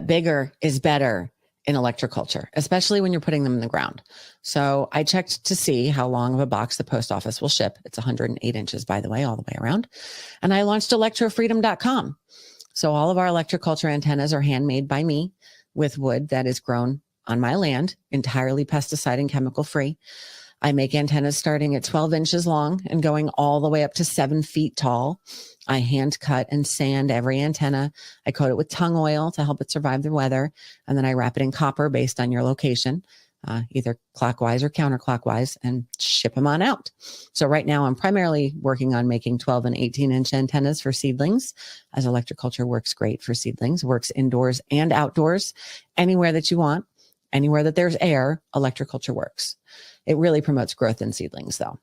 bigger is better in electroculture, especially when you're putting them in the ground. So I checked to see how long of a box the post office will ship. It's 108 inches, by the way, all the way around. And I launched electrofreedom.com. So all of our electroculture antennas are handmade by me with wood that is grown on my land, entirely pesticide and chemical free. I make antennas starting at 12 inches long and going all the way up to 7 feet tall. I hand cut and sand every antenna. I coat it with tung oil to help it survive the weather. And then I wrap it in copper based on your location, either clockwise or counterclockwise, and ship them on out. So right now I'm primarily working on making 12 and 18 inch antennas for seedlings, as electroculture works great for seedlings, works indoors and outdoors, anywhere that you want, anywhere that there's air, electroculture works. It really promotes growth in seedlings though.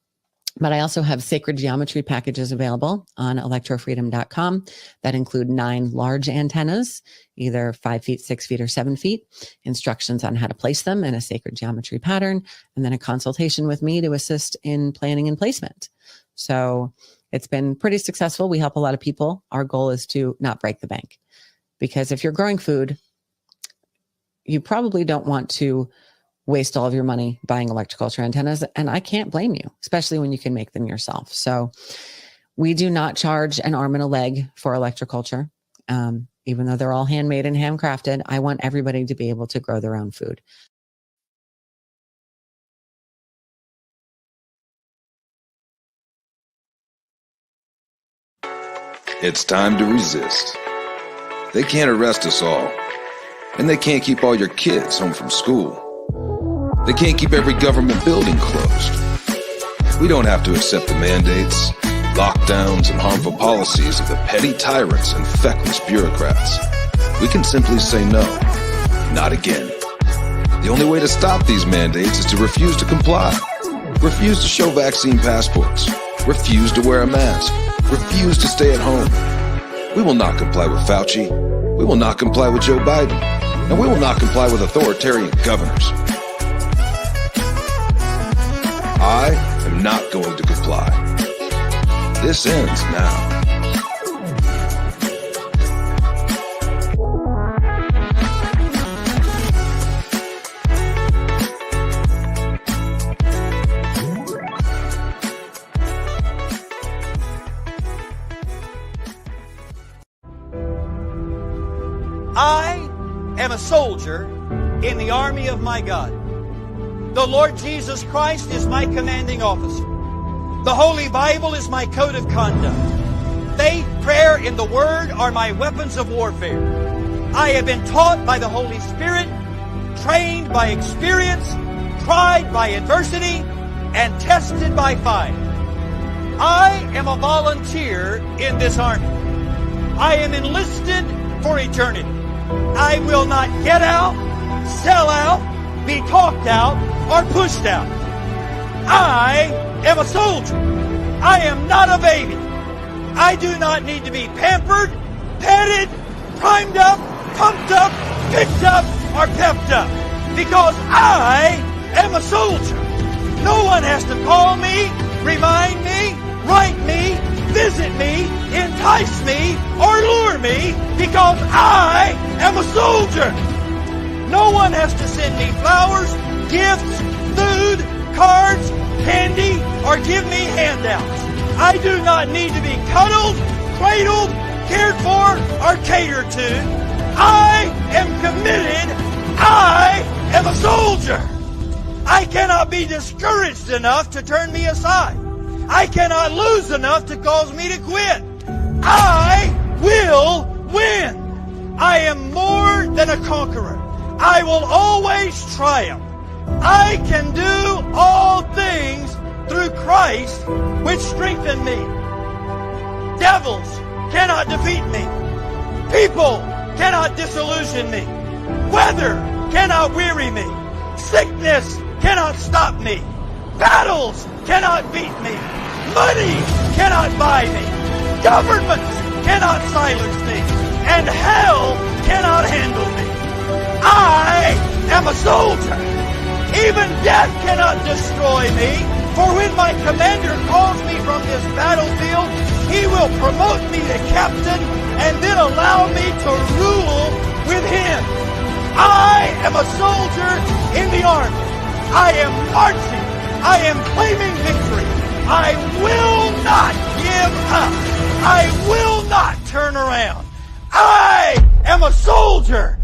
But I also have sacred geometry packages available on electrofreedom.com that include 9 large antennas, either 5 feet, 6 feet, or 7 feet, instructions on how to place them in a sacred geometry pattern, and then a consultation with me to assist in planning and placement. So it's been pretty successful. We help a lot of people. Our goal is to not break the bank, because if you're growing food, you probably don't want to waste all of your money buying electroculture antennas. And I can't blame you, especially when you can make them yourself. So we do not charge an arm and a leg for electroculture. Even though they're all handmade and handcrafted, I want everybody to be able to grow their own food. It's time to resist. They can't arrest us all. And they can't keep all your kids home from school. They can't keep every government building closed. We don't have to accept the mandates, lockdowns, and harmful policies of the petty tyrants and feckless bureaucrats. We can simply say no, not again. The only way to stop these mandates is to refuse to comply. Refuse to show vaccine passports. Refuse to wear a mask. Refuse to stay at home. We will not comply with Fauci. We will not comply with Joe Biden. And we will not comply with authoritarian governors. I am not going to comply. This ends now. I am a soldier in the army of my God. The Lord Jesus Christ is my commanding officer. The Holy Bible is my code of conduct. Faith, prayer, and the Word are my weapons of warfare. I have been taught by the Holy Spirit, trained by experience, tried by adversity, and tested by fire. I am a volunteer in this army. I am enlisted for eternity. I will not get out, sell out, be talked out, or pushed out. I am a soldier. I am not a baby. I do not need to be pampered, petted, primed up, pumped up, picked up, or pepped up. Because I am a soldier. No one has to call me, remind me, write me, visit me, entice me, or lure me, because I am a soldier. No one has to send me flowers, gifts, food, cards, candy, or give me handouts. I do not need to be cuddled, cradled, cared for, or catered to. I am committed. I am a soldier. I cannot be discouraged enough to turn me aside. I cannot lose enough to cause me to quit. I will win. I am more than a conqueror. I will always triumph. I can do all things through Christ, which strengthen me. Devils cannot defeat me. People cannot disillusion me. Weather cannot weary me. Sickness cannot stop me. Battles cannot beat me. Money cannot buy me. Governments cannot silence me. And hell cannot handle me. I am a soldier. Even death cannot destroy me. For when my commander calls me from this battlefield, he will promote me to captain and then allow me to rule with him. I am a soldier in the army. I am marching. I am claiming victory. I will not give up. I will not turn around. I am a soldier.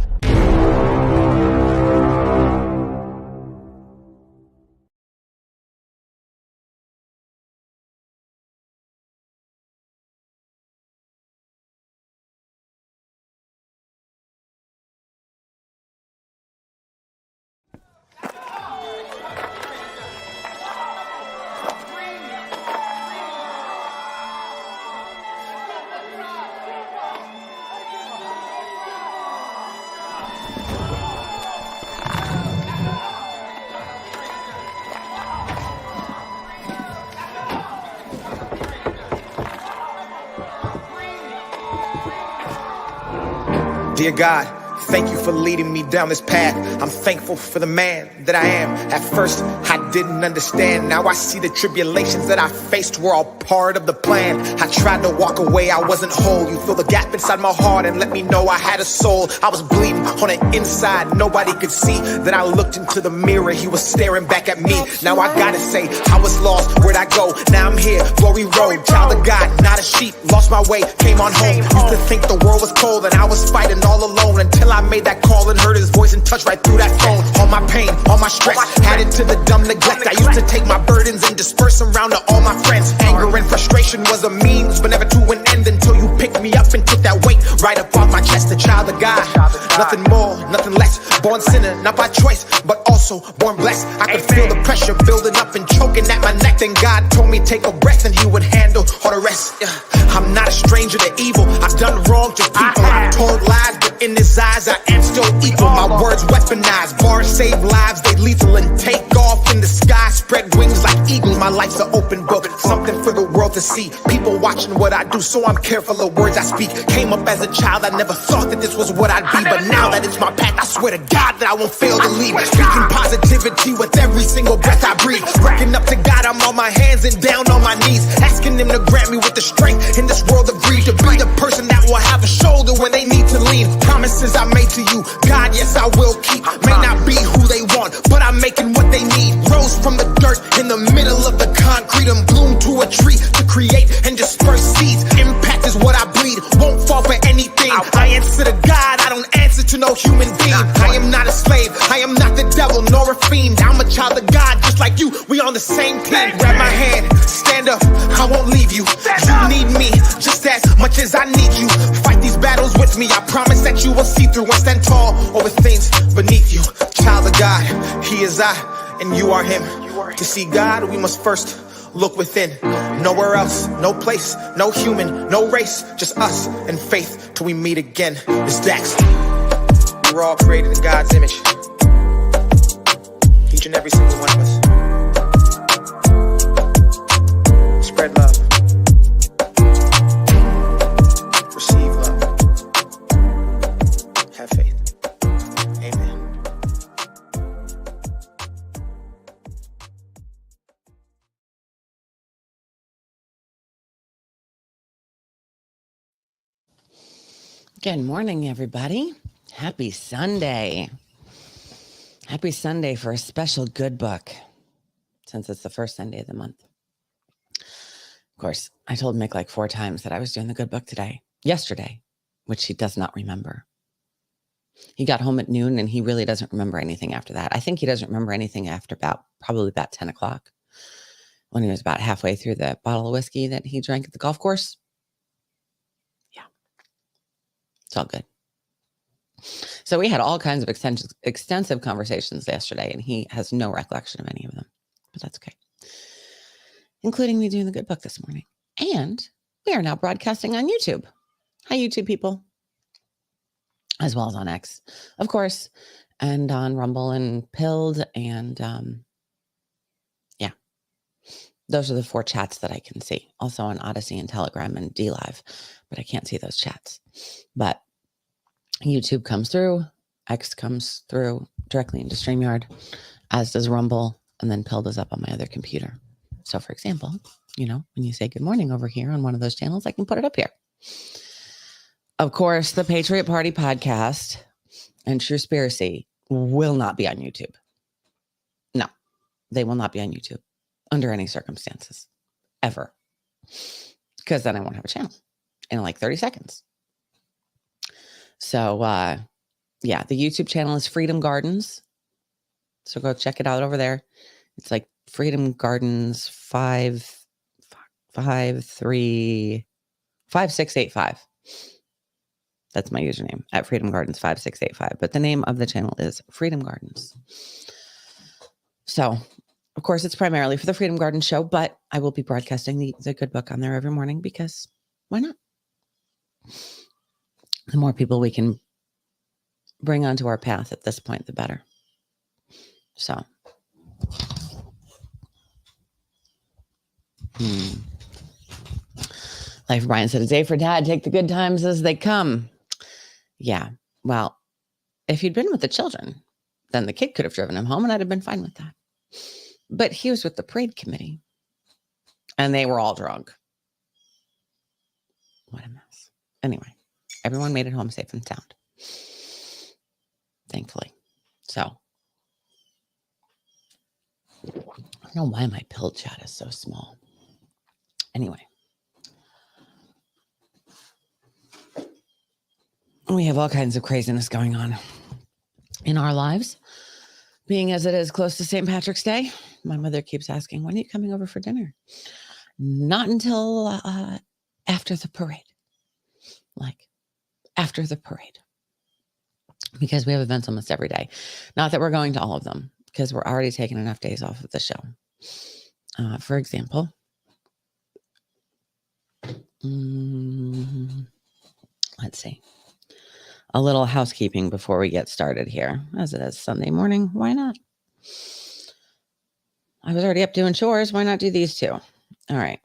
Dear God, thank you for leading me down this path. I'm thankful for the man that I am. At first, I didn't understand. Now I see the tribulations that I faced were all part of the plan. I tried to walk away, I wasn't whole. You fill the gap inside my heart and let me know I had a soul. I was bleeding on the inside, nobody could see. Then I looked into the mirror, he was staring back at me. Now I gotta say, I was lost, where'd I go? Now I'm here, glory road, child of God, not a sheep. Lost my way, came on home. Used to think the world was cold and I was fighting all alone, until I made that call and heard his voice and touched right through that phone. All my pain, all my stress, added to the dumb neglect. I used to take my burdens and disperse them around to all my friends. Anger and frustration was a means, but never to an end, until you picked me up and took that weight right up off my chest. A child of God, nothing more, nothing less. Born sinner, not by choice, but also born blessed. I could feel the pressure building up and choking at my neck. Then God told me take a breath and he would handle all the rest. I'm not a stranger to evil, I've done wrong to people. I've told lies, but in his eyes I am still equal. My words weaponized, bars save lives, they lethal and take off in the sky, spread wings like eagles. My life's an open book, something for the world to see. People watching what I do, so I'm careful of words I speak. Came up as a child, I never thought that this was what I'd be, but now that it's my path, I swear to God that I won't fail to lead. Speaking positivity with every single breath I breathe. Looking up to God, I'm on my hands and down on my knees, asking him to grant me with the strength in this world of greed, to be the person that will have a shoulder when they need to lean. Promises I made to you, God, yes I will keep. May not be who they want, but I'm making what they need. Rose from the dirt in the middle of the concrete, and bloom to a tree to create and disperse seeds. Impact is what I bleed, won't fall for anything. I answer to God, I don't answer to no human being. I am not a slave, I am not the devil nor a fiend. I'm a child of God just like you, we on the same team. Grab my hand, stand up, I won't leave you. You need me just as much as I need you. Fight these battles with me, I promise that you will see through and stand tall over things beneath you. Child of God, he is I and you are him. To see God, we must first look within. Nowhere else, no place, no human, no race, just us and faith till we meet again. It's Dax. We're all created in God's image, each and every single one of us. Spread love, receive love, have faith. Amen. Good morning, everybody. Happy Sunday. Happy Sunday for a special good book, since it's the first Sunday of the month. Of course, I told Mick like 4 times that I was doing the good book yesterday, which he does not remember. He got home at noon and he really doesn't remember anything after that. I think he doesn't remember anything after probably about 10 o'clock, when he was about halfway through the bottle of whiskey that he drank at the golf course. Yeah, it's all good. So we had all kinds of extensive conversations yesterday, and he has no recollection of any of them, but that's okay, including me doing the good book this morning. And we are now broadcasting on YouTube. Hi, YouTube people, as well as on X, of course, and on Rumble and Pilled. And yeah, those are the 4 chats that I can see. Also on Odyssey and Telegram and DLive, but I can't see those chats. But YouTube comes through, X comes through directly into StreamYard, as does Rumble, and then Pilled is up on my other computer. So for example, when you say good morning over here on one of those channels, I can put it up here. Of course, the Patriot Party podcast and Truspiracy will not be on YouTube. No, they will not be on YouTube under any circumstances, ever. Because then I won't have a channel in like 30 seconds. So, yeah, the YouTube channel is Freedom Gardens. So go check it out over there. It's like Freedom Gardens 5685. That's my username at Freedom Gardens 5685. But the name of the channel is Freedom Gardens. So, of course, it's primarily for the Freedom Garden show, but I will be broadcasting the good book on there every morning because why not? The more people we can bring onto our path at this point, the better. So, like Brian said, it's A for Dad. Take the good times as they come. Yeah. Well, if he'd been with the children, then the kid could have driven him home and I'd have been fine with that. But he was with the parade committee and they were all drunk. What a mess. Anyway, everyone made it home safe and sound. Thankfully. So, I don't know why my pill chat is so small. Anyway. We have all kinds of craziness going on in our lives. Being as it is close to St. Patrick's Day, my mother keeps asking, when are you coming over for dinner? Not until after the parade. Like, after the parade. Because we have events almost every day. Not that we're going to all of them, because we're already taking enough days off of the show. For example, let's see. A little housekeeping before we get started here, as it is Sunday morning. Why not? I was already up doing chores. Why not do these two? All right.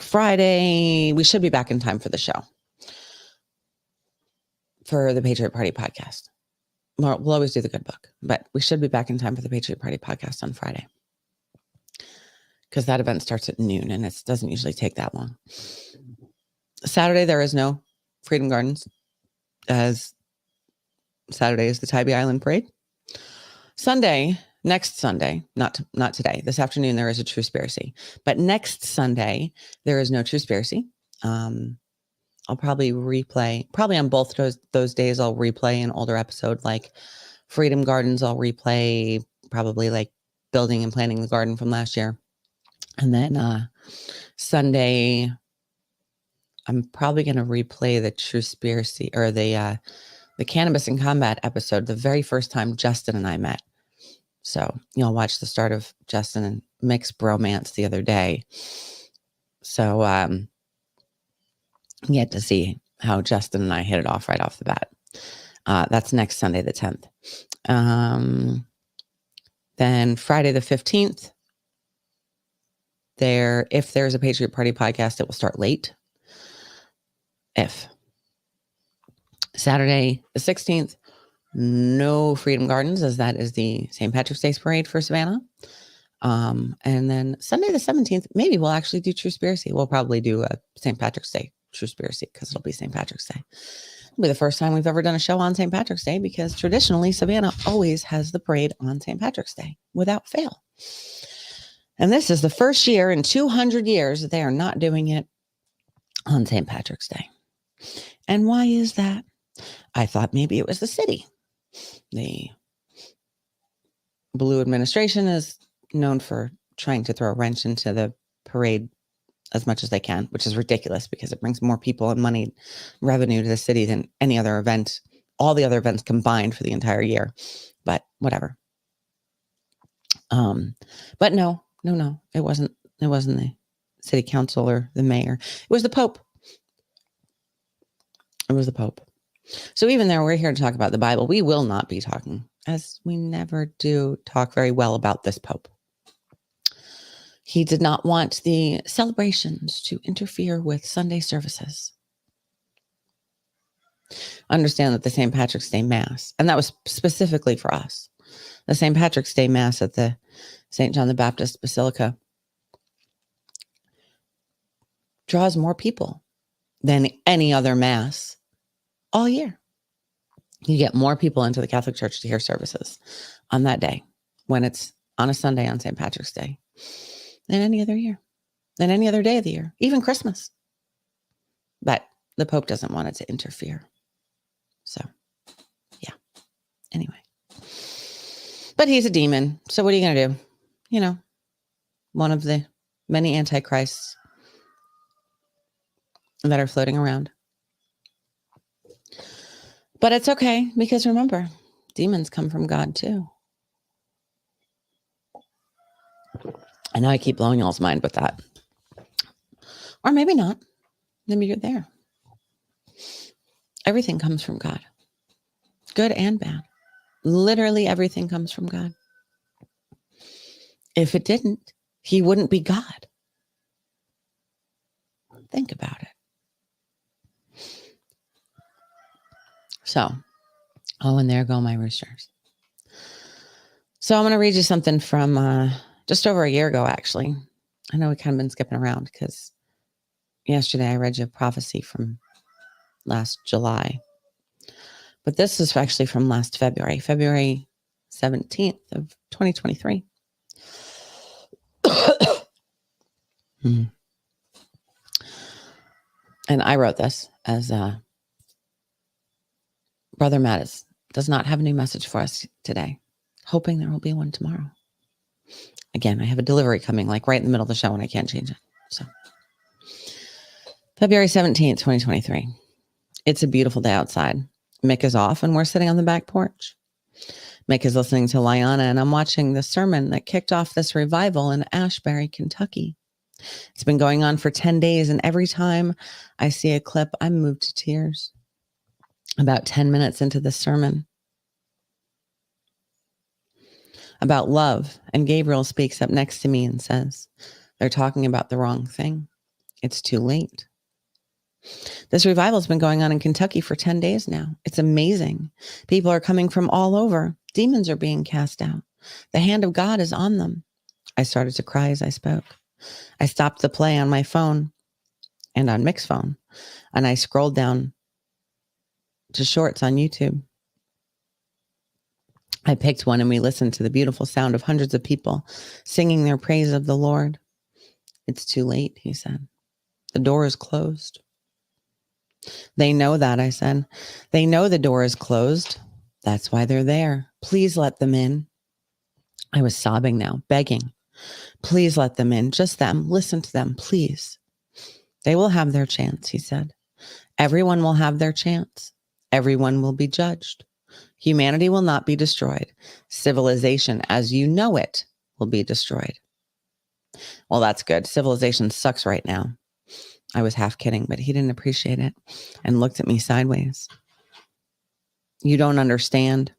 Friday, we should be back in time for the show. For the Patriot Party podcast. Well, we'll always do the good book, but we should be back in time for the Patriot Party podcast on Friday. Because that event starts at noon and it doesn't usually take that long. Saturday, there is no Freedom Gardens, as Saturday is the Tybee Island Parade. Sunday, next Sunday, not today, this afternoon, there is a Truspiracy. But next Sunday, there is no Truspiracy. I'll probably on both those days, I'll replay an older episode like Freedom Gardens. I'll replay probably like building and planting the garden from last year. And then Sunday, I'm probably going to replay the Truspiracy or the Cannabis in Combat episode, the very first time Justin and I met. So you'll watch the start of Justin and Mick's bromance the other day. So you get to see how Justin and I hit it off right off the bat. That's next Sunday, the 10th. Then Friday, the 15th, if there's a Patriot Party podcast, it will start late. Saturday, the 16th, no Freedom Gardens, as that is the St. Patrick's Day parade for Savannah. And then Sunday, the 17th, maybe we'll actually do Truspiracy. We'll probably do a St. Patrick's Day Truspiracy because it'll be St. Patrick's Day. It'll be the first time we've ever done a show on St. Patrick's Day because traditionally Savannah always has the parade on St. Patrick's Day without fail. And this is the first year in 200 years that they are not doing it on St. Patrick's Day. And why is that? I thought maybe it was the city. The Blue administration is known for trying to throw a wrench into the parade as much as they can, which is ridiculous because it brings more people and money revenue to the city than any other event, all the other events combined for the entire year. But whatever. But no, it wasn't the city council or the mayor. It was the Pope. It was the Pope. So even though we're here to talk about the Bible, we will not be talking, as we never do talk very well about this Pope. He did not want the celebrations to interfere with Sunday services. Understand that the St. Patrick's Day Mass, and that was specifically for us, the St. Patrick's Day Mass at the St. John the Baptist Basilica draws more people than any other Mass all year. You get more people into the Catholic Church to hear services on that day when it's on a Sunday on St. Patrick's Day than any other year, than any other day of the year, even Christmas. But the Pope doesn't want it to interfere. So, yeah. Anyway. But he's a demon. So what are you going to do? You know, one of the many antichrists that are floating around. But it's okay, because remember, demons come from God too. I know I keep blowing y'all's mind with that. Or maybe not. Maybe you're there. Everything comes from God. Good and bad. Literally everything comes from God. If it didn't, he wouldn't be God. Think about it. So, and there go my roosters. So I'm going to read you something from just over a year ago, actually. I know we kind of been skipping around because yesterday I read you a prophecy from last July. But this is actually from last February 17th of 2023. And I wrote this as Brother Mattis does not have a new message for us today, hoping there will be one tomorrow. Again, I have a delivery coming like right in the middle of the show and I can't change it. So February 17th, 2023. It's a beautiful day outside. Mick is off and we're sitting on the back porch. Mick is listening to Liana and I'm watching the sermon that kicked off this revival in Ashbury, Kentucky. It's been going on for 10 days and every time I see a clip, I'm moved to tears. About 10 minutes into the sermon about love, and Gabriel speaks up next to me and says, they're talking about the wrong thing. It's too late. This revival has been going on in Kentucky for 10 days now. It's amazing. People are coming from all over. Demons are being cast out. The hand of God is on them. I started to cry as I spoke. I stopped the play on my phone and on Mick's phone, and I scrolled down to shorts on YouTube. I picked one and we listened to the beautiful sound of hundreds of people singing their praise of the Lord. It's too late, he said. The door is closed. They know that, I said. They know the door is closed. That's why they're there. Please let them in. I was sobbing now, begging. Please let them in. Just them. Listen to them, please. They will have their chance, he said. Everyone will have their chance. Everyone will be judged. Humanity will not be destroyed. Civilization, as you know it, will be destroyed. Well, that's good. Civilization sucks right now. I was half kidding, but he didn't appreciate it and looked at me sideways. You don't understand.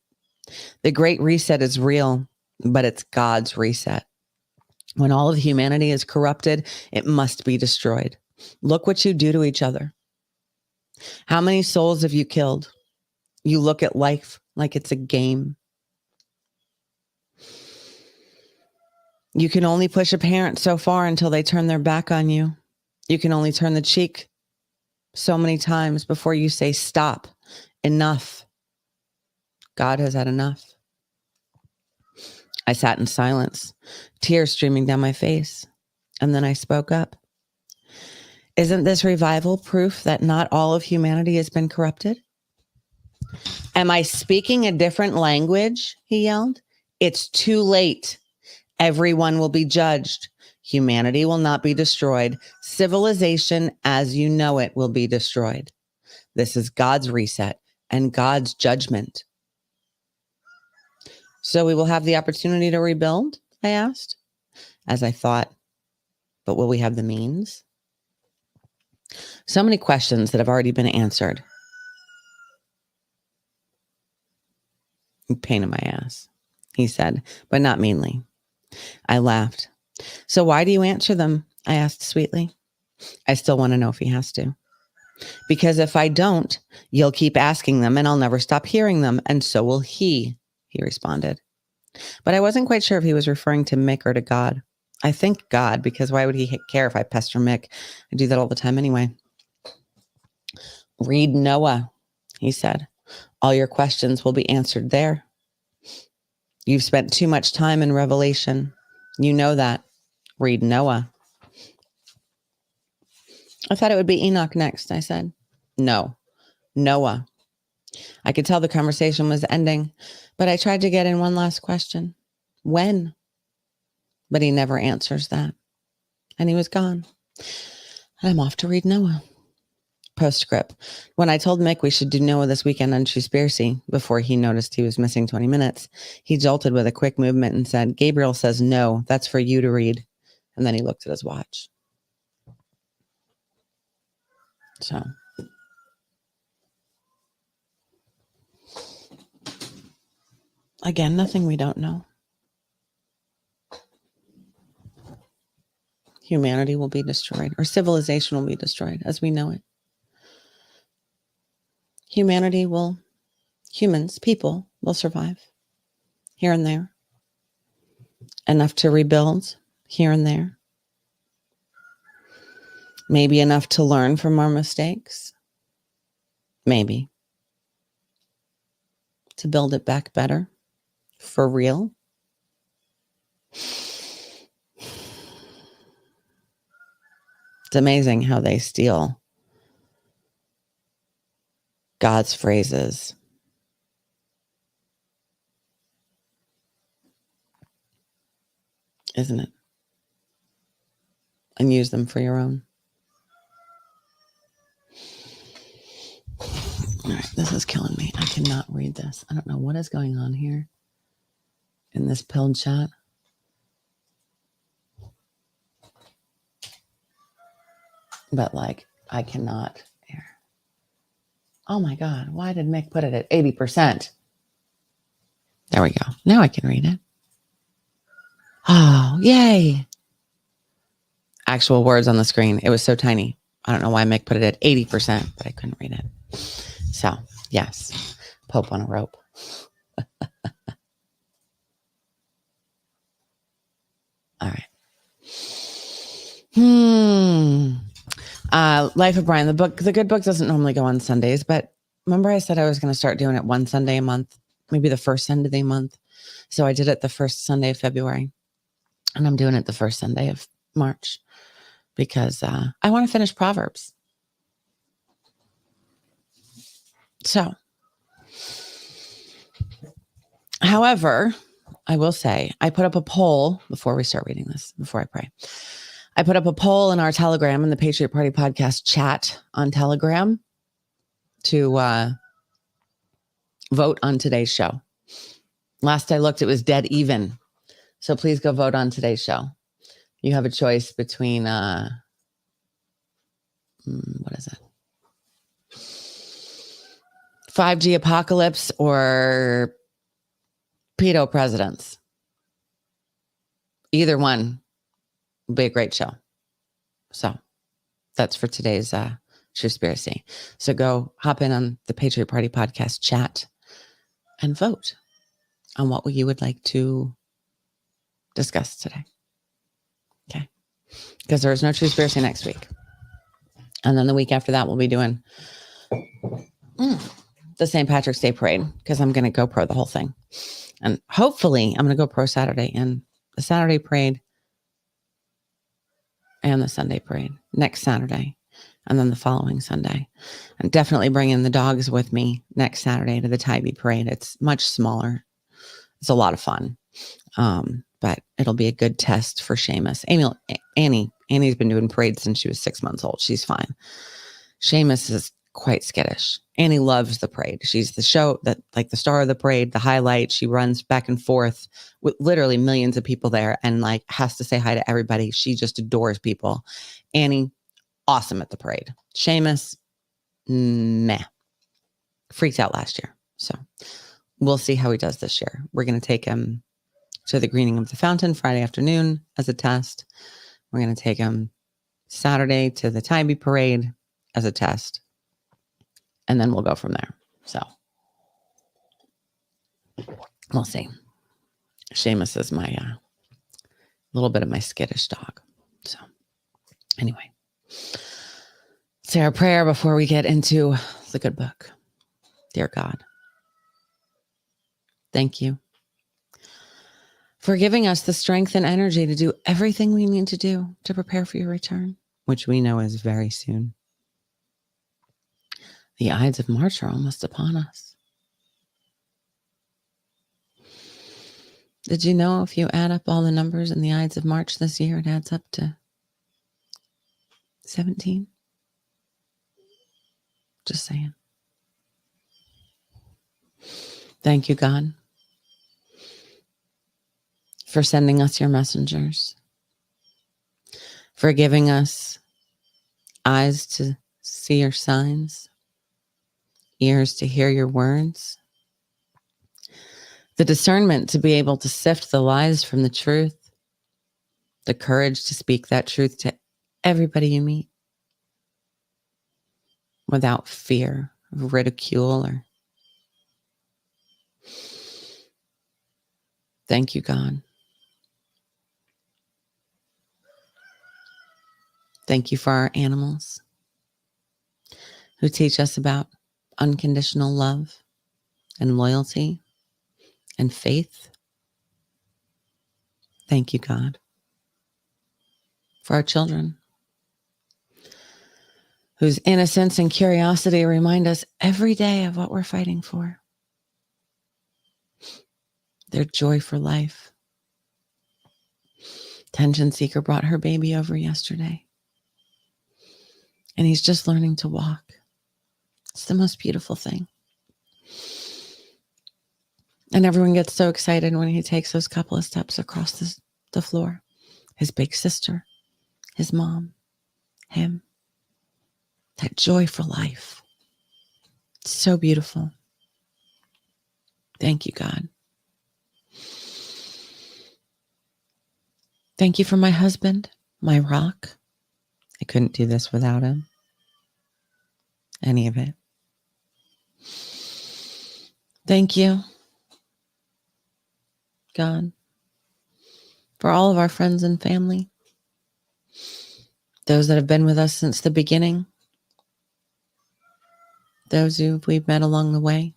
The Great Reset is real, but it's God's reset. When all of humanity is corrupted, it must be destroyed. Look what you do to each other. How many souls have you killed? You look at life like it's a game. You can only push a parent so far until they turn their back on you. You can only turn the cheek so many times before you say, stop, enough. God has had enough. I sat in silence, tears streaming down my face, and then I spoke up. Isn't this revival proof that not all of humanity has been corrupted? Am I speaking a different language? He yelled. It's too late. Everyone will be judged. Humanity will not be destroyed. Civilization, as you know it, will be destroyed. This is God's reset and God's judgment. So we will have the opportunity to rebuild? I asked, as I thought, but will we have the means? So many questions that have already been answered. Pain in my ass, he said, but not meanly. I laughed. So why do you answer them? I asked sweetly. I still want to know if he has to. Because if I don't, you'll keep asking them and I'll never stop hearing them. And so will he responded. But I wasn't quite sure if he was referring to Mick or to God. I think God, because why would he care if I pester Mick? I do that all the time anyway. Read Noah, he said. All your questions will be answered there. You've spent too much time in Revelation. You know that. Read Noah. I thought it would be Enoch next, I said. No, Noah. I could tell the conversation was ending, but I tried to get in one last question. When? But he never answers that. And he was gone. And I'm off to read Noah. Postscript. When I told Mick we should do Noah this weekend on Truspiracy, before he noticed he was missing 20 minutes, he jolted with a quick movement and said, Gabriel says no, that's for you to read. And then he looked at his watch. So. Again, nothing we don't know. Humanity will be destroyed, or civilization will be destroyed as we know it. People will survive here and there. Enough to rebuild here and there. Maybe enough to learn from our mistakes. Maybe. To build it back better. For real. It's amazing how they steal God's phrases. Isn't it? And use them for your own. All right, this is killing me. I cannot read this. I don't know what is going on here in this pilled chat. But I cannot here. Oh my God, why did Mick put it at 80%? There we go. Now I can read it. Oh, yay. Actual words on the screen. It was so tiny. I don't know why Mick put it at 80%, but I couldn't read it. So, yes, Pope on a rope. All right. Life of Brian, the good book doesn't normally go on Sundays, but remember I said I was going to start doing it one Sunday a month, maybe the first Sunday of the month. So I did it the first Sunday of February, and I'm doing it the first Sunday of March because I want to finish Proverbs. So, however, I will say I put up a poll before we start reading this, before I pray. I put up a poll in our Telegram in the Patriot Party Podcast chat on Telegram to vote on today's show. Last I looked, it was dead even. So please go vote on today's show. You have a choice between, what is it? 5G apocalypse or pedo presidents. Either one would be a great show. So that's for today's Truspiracy. So go hop in on the Patriot Party Podcast chat and vote on what you would like to discuss today. Okay. Because there is no Truspiracy next week. And then the week after that, we'll be doing the St. Patrick's Day Parade because I'm going to GoPro the whole thing. And hopefully I'm going to GoPro Saturday and the Saturday parade and the Sunday parade next Saturday and then the following Sunday. And definitely bring in the dogs with me next Saturday to the Tybee parade. It's much smaller. It's a lot of fun. But it'll be a good test for Seamus. Annie's been doing parades since she was 6 months old. She's fine. Seamus is quite skittish. Annie loves the parade. She's the show that the star of the parade, the highlight. She runs back and forth with literally millions of people there and has to say hi to everybody. She just adores people. Annie, awesome at the parade. Seamus, meh. Freaked out last year. So we'll see how he does this year. We're going to take him to the greening of the fountain Friday afternoon as a test. We're going to take him Saturday to the Tybee parade as a test. And then we'll go from there. So we'll see. Seamus is my little bit of my skittish dog. So anyway, say our prayer before we get into the good book. Dear God, thank you for giving us the strength and energy to do everything we need to do to prepare for your return, which we know is very soon. The Ides of March are almost upon us. Did you know if you add up all the numbers in the Ides of March this year, it adds up to 17? Just saying. Thank you, God, for sending us your messengers, for giving us eyes to see your signs, ears to hear your words, the discernment to be able to sift the lies from the truth, the courage to speak that truth to everybody you meet without fear of ridicule or. Thank you, God. Thank you for our animals who teach us about unconditional love and loyalty and faith. Thank you, God, for our children whose innocence and curiosity remind us every day of what we're fighting for. Their joy for life. Tension Seeker brought her baby over yesterday, and he's just learning to walk. It's the most beautiful thing. And everyone gets so excited when he takes those couple of steps across the floor. His big sister, his mom, him. That joy for life. It's so beautiful. Thank you, God. Thank you for my husband, my rock. I couldn't do this without him. Any of it. Thank you, God, for all of our friends and family, those that have been with us since the beginning, those who we've met along the way,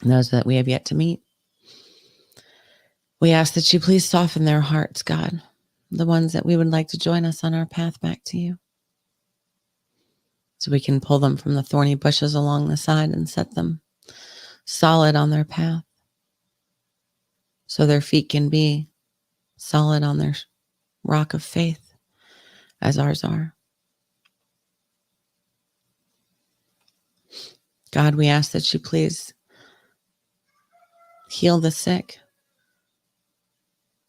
and those that we have yet to meet. We ask that you please soften their hearts, God, the ones that we would like to join us on our path back to you, so we can pull them from the thorny bushes along the side and set them solid on their path, so their feet can be solid on their rock of faith as ours are. God, we ask that you please heal the sick,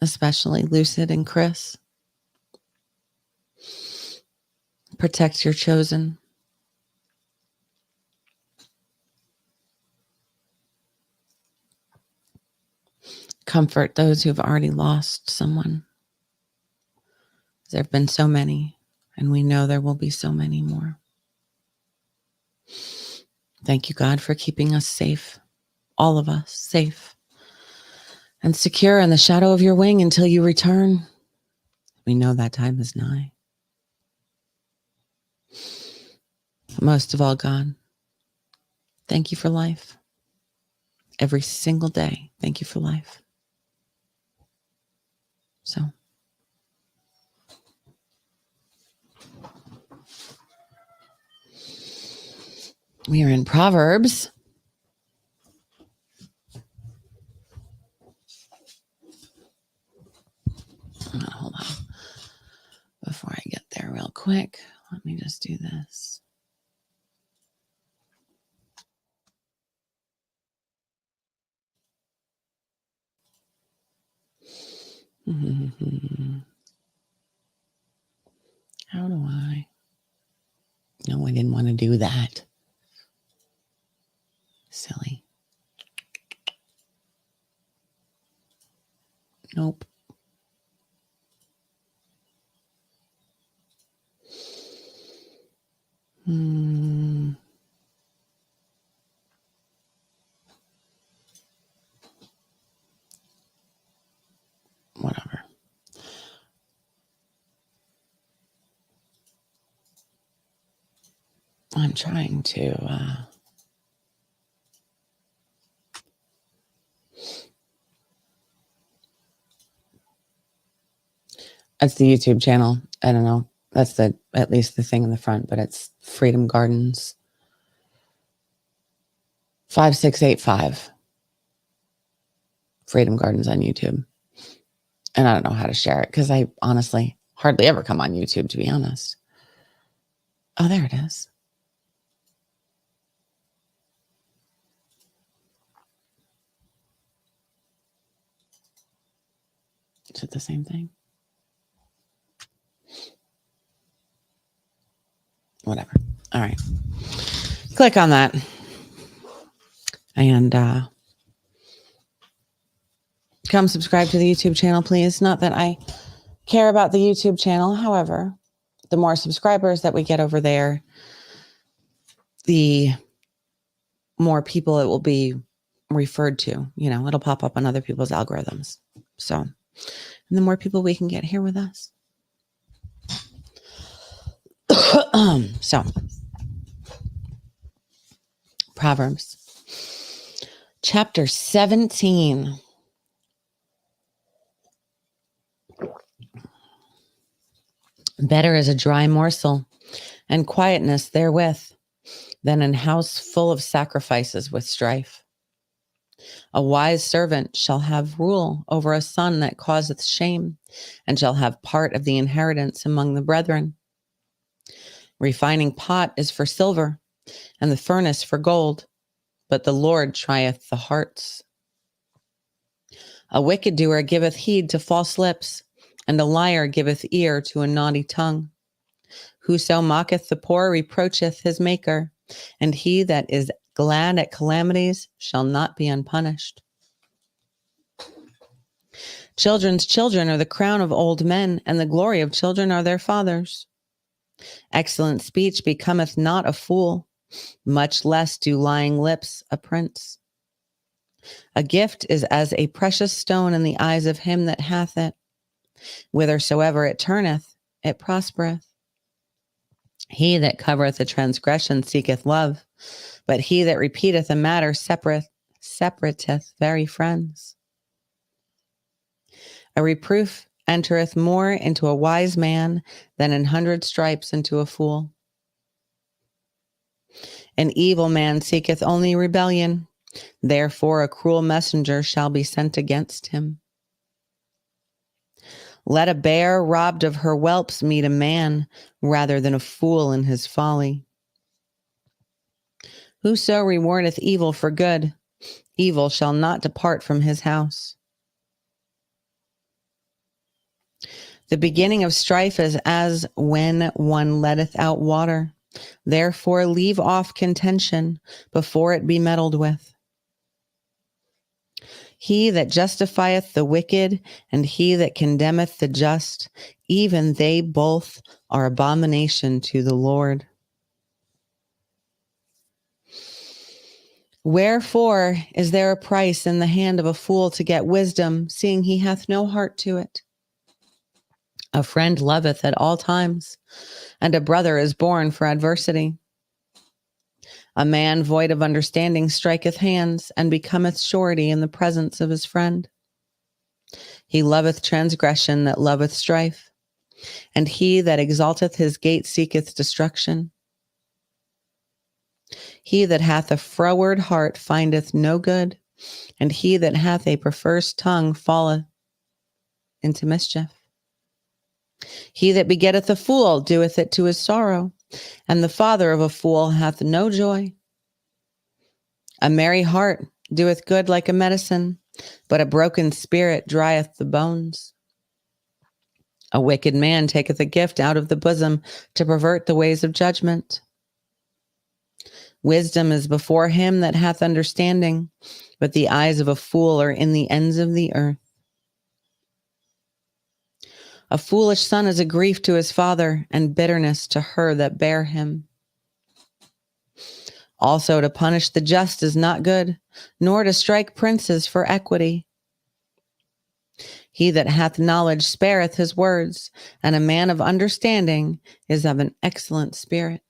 especially Lucid and Chris. Protect your chosen. Comfort those who've already lost someone. There have been so many, and we know there will be so many more. Thank you, God, for keeping us safe, all of us safe and secure in the shadow of your wing until you return. We know that time is nigh. Most of all, God, thank you for life. Every single day, thank you for life. So, we are in Proverbs. Hold on. Before I get there real quick, let me just do this. How do I? No, I didn't want to do that. Silly. Nope. Whatever. I'm trying to That's the YouTube channel. I don't know. That's at least the thing in the front, but it's Freedom Gardens 5685. Freedom Gardens on YouTube. And I don't know how to share it because I honestly hardly ever come on YouTube, to be honest. Oh, there it is. Is it the same thing? Whatever. All right. Click on that. And come subscribe to the YouTube channel, please. Not that I care about the YouTube channel. However, the more subscribers that we get over there, the more people it will be referred to. You know, it'll pop up on other people's algorithms. So, and the more people we can get here with us. So, Proverbs chapter 17. Better is a dry morsel and quietness therewith than an house full of sacrifices with strife. A wise servant shall have rule over a son that causeth shame, and shall have part of the inheritance among the brethren. Refining pot is for silver, and the furnace for gold, but the Lord trieth the hearts. A wicked doer giveth heed to false lips, and a liar giveth ear to a naughty tongue. Whoso mocketh the poor reproacheth his maker, and he that is glad at calamities shall not be unpunished. Children's children are the crown of old men, and the glory of children are their fathers. Excellent speech becometh not a fool, much less do lying lips a prince. A gift is as a precious stone in the eyes of him that hath it. Whithersoever it turneth, it prospereth. He that covereth a transgression seeketh love, but he that repeateth a matter separateth very friends. A reproof entereth more into a wise man than 100 stripes into a fool. An evil man seeketh only rebellion, therefore a cruel messenger shall be sent against him. Let a bear robbed of her whelps meet a man rather than a fool in his folly. Whoso rewardeth evil for good, evil shall not depart from his house. The beginning of strife is as when one letteth out water. Therefore leave off contention before it be meddled with. He that justifieth the wicked and he that condemneth the just, even they both are abomination to the Lord. Wherefore is there a price in the hand of a fool to get wisdom, seeing he hath no heart to it? A friend loveth at all times, and a brother is born for adversity. A man void of understanding striketh hands, and becometh surety in the presence of his friend. He loveth transgression that loveth strife, and he that exalteth his gate seeketh destruction. He that hath a froward heart findeth no good, and he that hath a perverse tongue falleth into mischief. He that begetteth a fool doeth it to his sorrow, and the father of a fool hath no joy. A merry heart doeth good like a medicine, but a broken spirit drieth the bones. A wicked man taketh a gift out of the bosom to pervert the ways of judgment. Wisdom is before him that hath understanding, but the eyes of a fool are in the ends of the earth. A foolish son is a grief to his father, and bitterness to her that bare him. Also to punish the just is not good, nor to strike princes for equity. He that hath knowledge spareth his words, and a man of understanding is of an excellent spirit.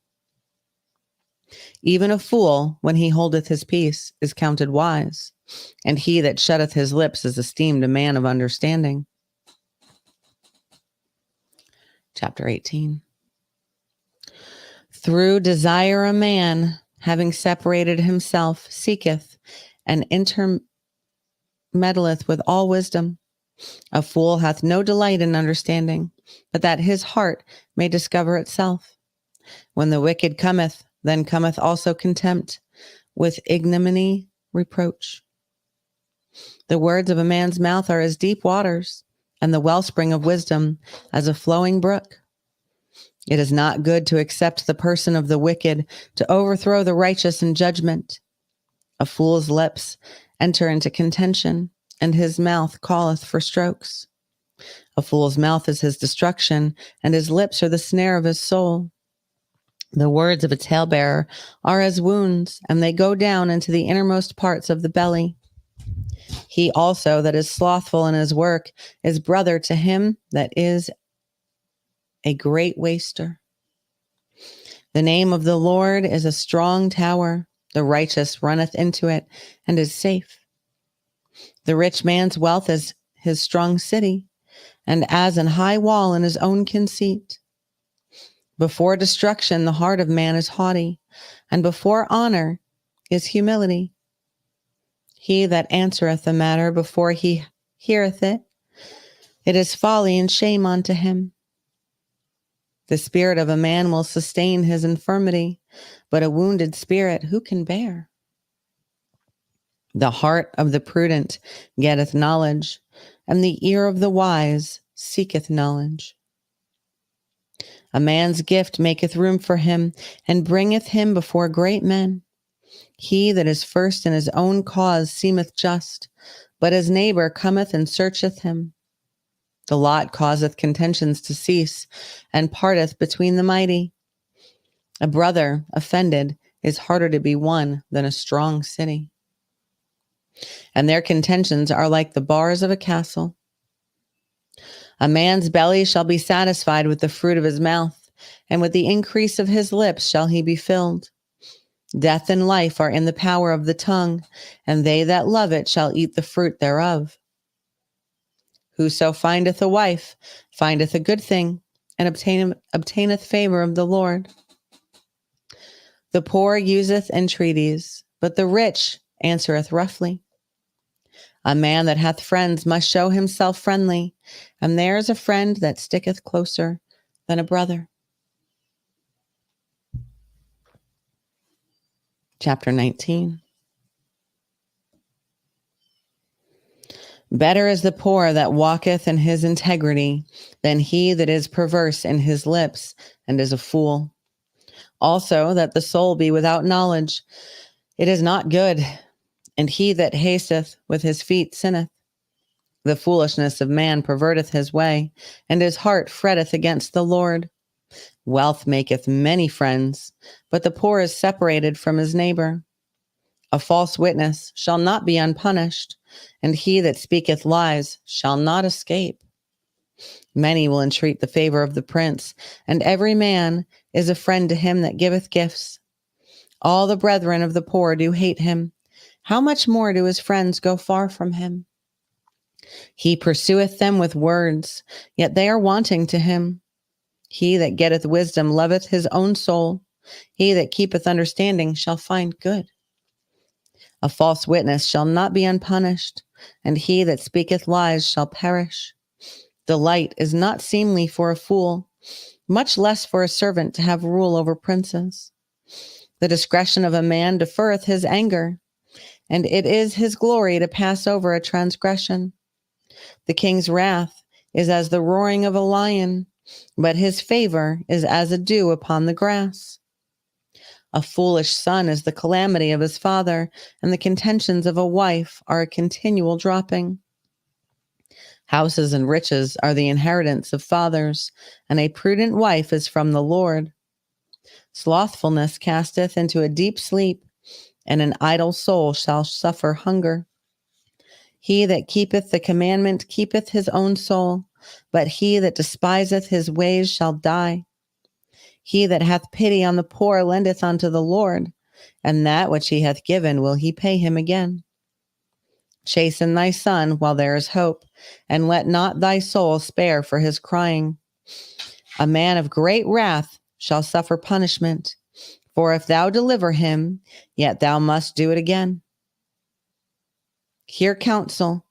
Even a fool, when he holdeth his peace, is counted wise, and he that shutteth his lips is esteemed a man of understanding. Chapter 18. Through desire a man, having separated himself, seeketh and intermeddleth with all wisdom. A fool hath no delight in understanding, but that his heart may discover itself. When the wicked cometh, then cometh also contempt, with ignominy reproach. The words of a man's mouth are as deep waters, and the wellspring of wisdom as a flowing brook. It is not good to accept the person of the wicked, to overthrow the righteous in judgment. A fool's lips enter into contention, and his mouth calleth for strokes. A fool's mouth is his destruction, and his lips are the snare of his soul. The words of a talebearer are as wounds, and they go down into the innermost parts of the belly. He also that is slothful in his work is brother to him that is a great waster. The name of the Lord is a strong tower. The righteous runneth into it and is safe. The rich man's wealth is his strong city, and as an high wall in his own conceit. Before destruction, the heart of man is haughty, and before honor is humility. He that answereth a matter before he heareth it, it is folly and shame unto him. The spirit of a man will sustain his infirmity, but a wounded spirit who can bear? The heart of the prudent getteth knowledge, and the ear of the wise seeketh knowledge. A man's gift maketh room for him, and bringeth him before great men. He that is first in his own cause seemeth just, but his neighbor cometh and searcheth him. The lot causeth contentions to cease, and parteth between the mighty. A brother offended is harder to be won than a strong city. And their contentions are like the bars of a castle. A man's belly shall be satisfied with the fruit of his mouth, and with the increase of his lips shall he be filled. Death and life are in the power of the tongue, and they that love it shall eat the fruit thereof. Whoso findeth a wife findeth a good thing, and obtaineth favor of the Lord. The poor useth entreaties, but the rich answereth roughly. A man that hath friends must show himself friendly, and there is a friend that sticketh closer than a brother. Chapter 19. Better is the poor that walketh in his integrity than he that is perverse in his lips and is a fool. Also, that the soul be without knowledge, it is not good, and he that hasteth with his feet sinneth. The foolishness of man perverteth his way, and his heart fretteth against the Lord. Wealth maketh many friends, but the poor is separated from his neighbor. A false witness shall not be unpunished, and he that speaketh lies shall not escape. Many will entreat the favor of the prince, and every man is a friend to him that giveth gifts. All the brethren of the poor do hate him. How much more do his friends go far from him? He pursueth them with words, yet they are wanting to him. He that getteth wisdom loveth his own soul. He that keepeth understanding shall find good. A false witness shall not be unpunished, and he that speaketh lies shall perish. Delight is not seemly for a fool, much less for a servant to have rule over princes. The discretion of a man deferreth his anger, and it is his glory to pass over a transgression. The king's wrath is as the roaring of a lion, but his favor is as a dew upon the grass. A foolish son is the calamity of his father, and the contentions of a wife are a continual dropping. Houses and riches are the inheritance of fathers, and a prudent wife is from the Lord. Slothfulness casteth into a deep sleep, and an idle soul shall suffer hunger. He that keepeth the commandment keepeth his own soul, but he that despiseth his ways shall die. He that hath pity on the poor lendeth unto the Lord, and that which he hath given will he pay him again. Chasten thy son while there is hope, and let not thy soul spare for his crying. A man of great wrath shall suffer punishment. For if thou deliver him, yet thou must do it again. Hear counsel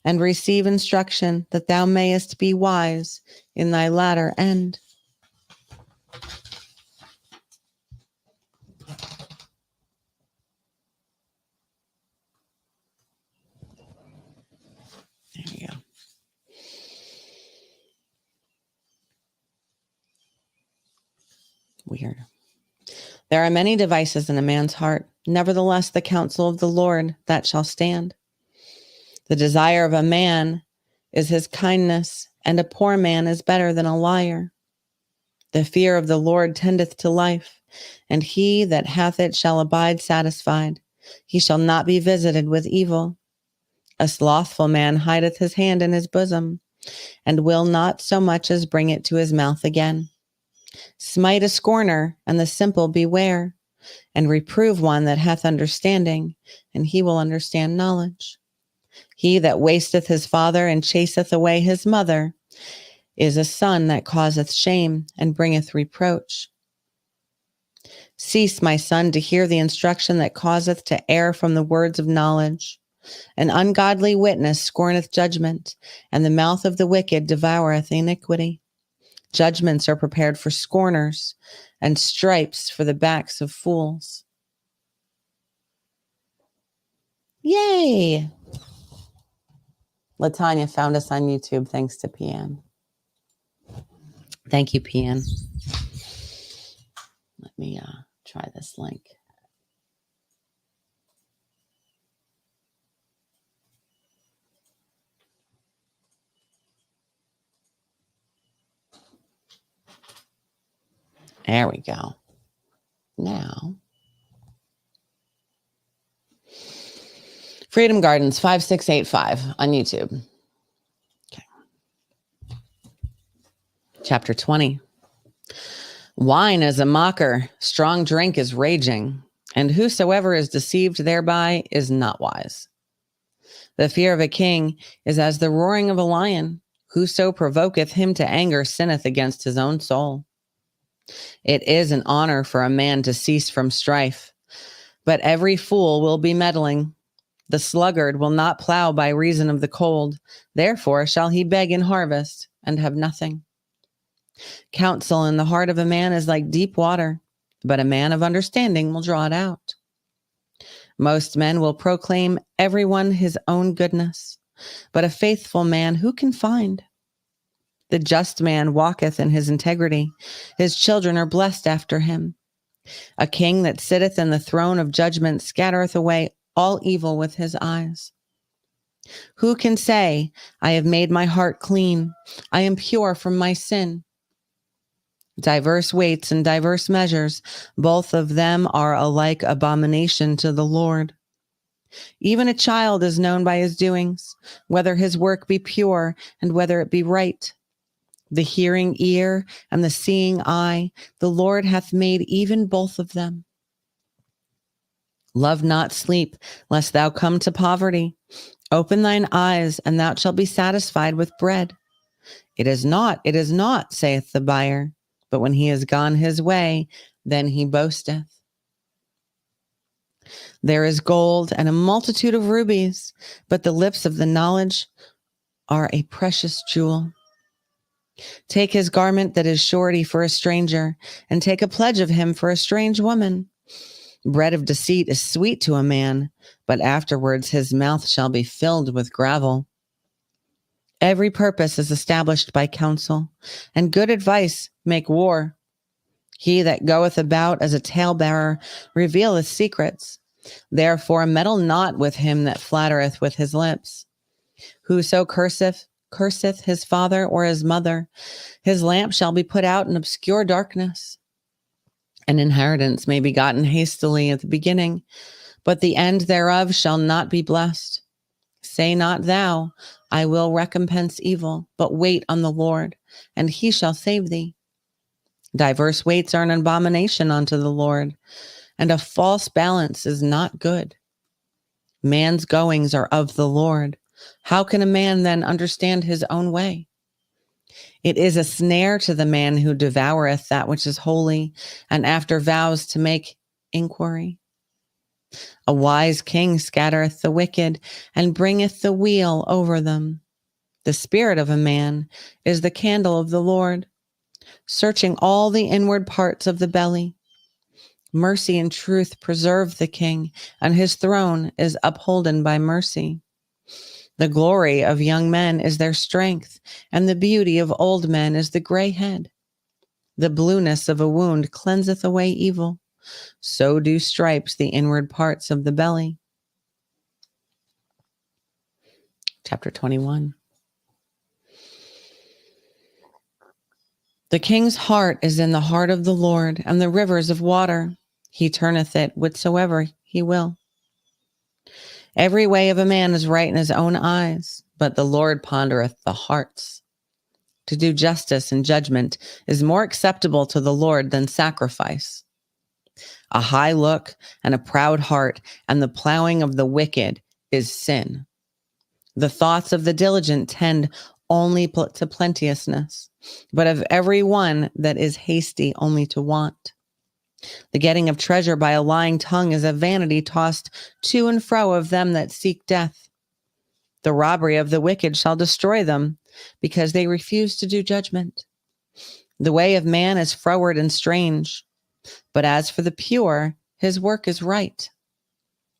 and receive instruction, that thou mayest be wise in thy latter end. There you go. Weird. There are many devices in a man's heart. Nevertheless, the counsel of the Lord, that shall stand. The desire of a man is his kindness, and a poor man is better than a liar. The fear of the Lord tendeth to life, and he that hath it shall abide satisfied. He shall not be visited with evil. A slothful man hideth his hand in his bosom, and will not so much as bring it to his mouth again. Smite a scorner, and the simple beware, and reprove one that hath understanding, and he will understand knowledge. He that wasteth his father and chaseth away his mother is a son that causeth shame and bringeth reproach. Cease, my son, to hear the instruction that causeth to err from the words of knowledge. An ungodly witness scorneth judgment, and the mouth of the wicked devoureth iniquity. Judgments are prepared for scorners, and stripes for the backs of fools. Yay! Latanya found us on YouTube thanks to PN. Thank you, PN. Let me try this link. There we go. Now, Freedom Gardens 5685 on YouTube. Okay. Chapter 20. Wine is a mocker, strong drink is raging, and whosoever is deceived thereby is not wise. The fear of a king is as the roaring of a lion. Whoso provoketh him to anger sinneth against his own soul. It is an honor for a man to cease from strife, but every fool will be meddling. The sluggard will not plow by reason of the cold. Therefore shall he beg in harvest and have nothing. Counsel in the heart of a man is like deep water, but a man of understanding will draw it out. Most men will proclaim everyone his own goodness, but a faithful man who can find? The just man walketh in his integrity. His children are blessed after him. A king that sitteth in the throne of judgment scattereth away all evil with his eyes. Who can say, I have made my heart clean, I am pure from my sin? Diverse weights and diverse measures, both of them are alike abomination to the Lord. Even a child is known by his doings, whether his work be pure and whether it be right. The hearing ear and the seeing eye, the Lord hath made even both of them. Love not sleep, lest thou come to poverty. Open thine eyes, and thou shalt be satisfied with bread. It is not, saith the buyer, but when he is gone his way, then he boasteth. There is gold and a multitude of rubies, but the lips of the knowledge are a precious jewel. Take his garment that is surety for a stranger, and take a pledge of him for a strange woman. Bread of deceit is sweet to a man, but afterwards his mouth shall be filled with gravel. Every purpose is established by counsel, and good advice make war. He that goeth about as a talebearer revealeth secrets. Therefore meddle not with him that flattereth with his lips. Whoso curseth his father or his mother, his lamp shall be put out in obscure darkness. An inheritance may be gotten hastily at the beginning, but the end thereof shall not be blessed. Say not thou, I will recompense evil, but wait on the Lord, and he shall save thee. Diverse weights are an abomination unto the Lord, and a false balance is not good. Man's goings are of the Lord. How can a man then understand his own way? It is a snare to the man who devoureth that which is holy, and after vows to make inquiry. A wise king scattereth the wicked, and bringeth the wheel over them. The spirit of a man is the candle of the Lord, searching all the inward parts of the belly. Mercy and truth preserve the king, and his throne is upholden by mercy. The glory of young men is their strength, and the beauty of old men is the gray head. The blueness of a wound cleanseth away evil. So do stripes the inward parts of the belly. Chapter 21. The king's heart is in the heart of the Lord, and the rivers of water. He turneth it whithersoever he will. Every way of a man is right in his own eyes, but the Lord pondereth the hearts. To do justice and judgment is more acceptable to the Lord than sacrifice. A high look and a proud heart and the plowing of the wicked is sin. The thoughts of the diligent tend only to plenteousness, but of every one that is hasty only to want. The getting of treasure by a lying tongue is a vanity tossed to and fro of them that seek death. The robbery of the wicked shall destroy them, because they refuse to do judgment. The way of man is froward and strange, but as for the pure, his work is right.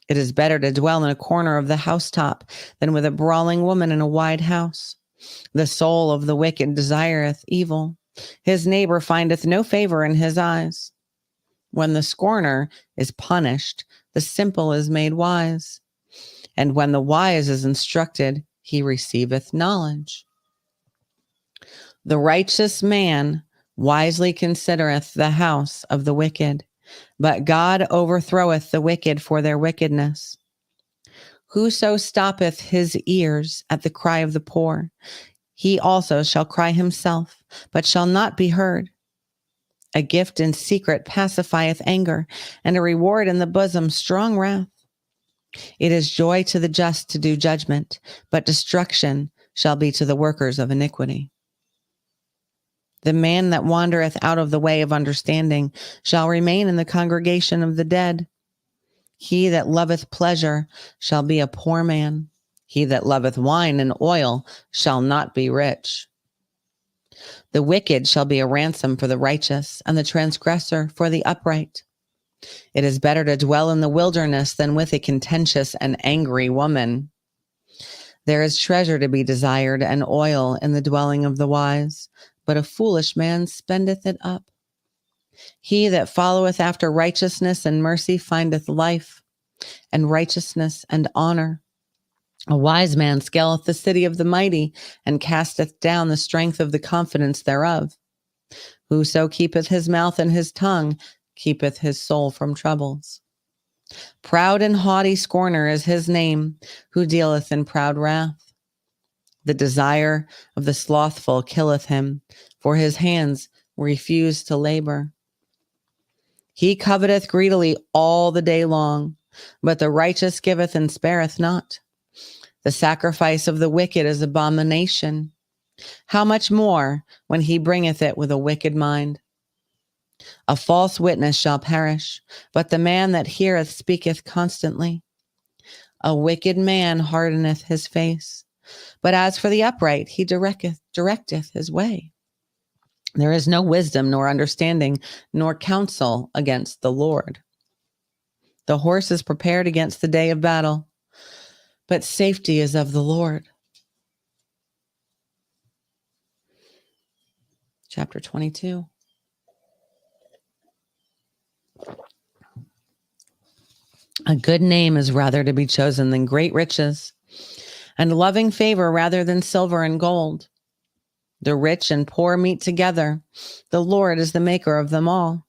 It is better to dwell in a corner of the housetop than with a brawling woman in a wide house. The soul of the wicked desireth evil. His neighbor findeth no favor in his eyes. When the scorner is punished, the simple is made wise. And when the wise is instructed, he receiveth knowledge. The righteous man wisely considereth the house of the wicked, but God overthroweth the wicked for their wickedness. Whoso stoppeth his ears at the cry of the poor, he also shall cry himself, but shall not be heard. A gift in secret pacifieth anger, and a reward in the bosom strong wrath. It is joy to the just to do judgment, but destruction shall be to the workers of iniquity. The man that wandereth out of the way of understanding shall remain in the congregation of the dead. He that loveth pleasure shall be a poor man. He that loveth wine and oil shall not be rich. The wicked shall be a ransom for the righteous, and the transgressor for the upright. It is better to dwell in the wilderness than with a contentious and angry woman. There is treasure to be desired and oil in the dwelling of the wise, but a foolish man spendeth it up. He that followeth after righteousness and mercy findeth life, and righteousness and honor. A wise man scaleth the city of the mighty, and casteth down the strength of the confidence thereof. Whoso keepeth his mouth and his tongue keepeth his soul from troubles. Proud and haughty scorner is his name, who dealeth in proud wrath. The desire of the slothful killeth him, for his hands refuse to labor. He coveteth greedily all the day long, but the righteous giveth and spareth not. The sacrifice of the wicked is abomination. How much more when he bringeth it with a wicked mind? A false witness shall perish, but the man that heareth speaketh constantly. A wicked man hardeneth his face, but as for the upright, he directeth his way. There is no wisdom, nor understanding, nor counsel against the Lord. The horse is prepared against the day of battle, but safety is of the Lord. Chapter 22. A good name is rather to be chosen than great riches, and loving favor rather than silver and gold. The rich and poor meet together. The Lord is the maker of them all.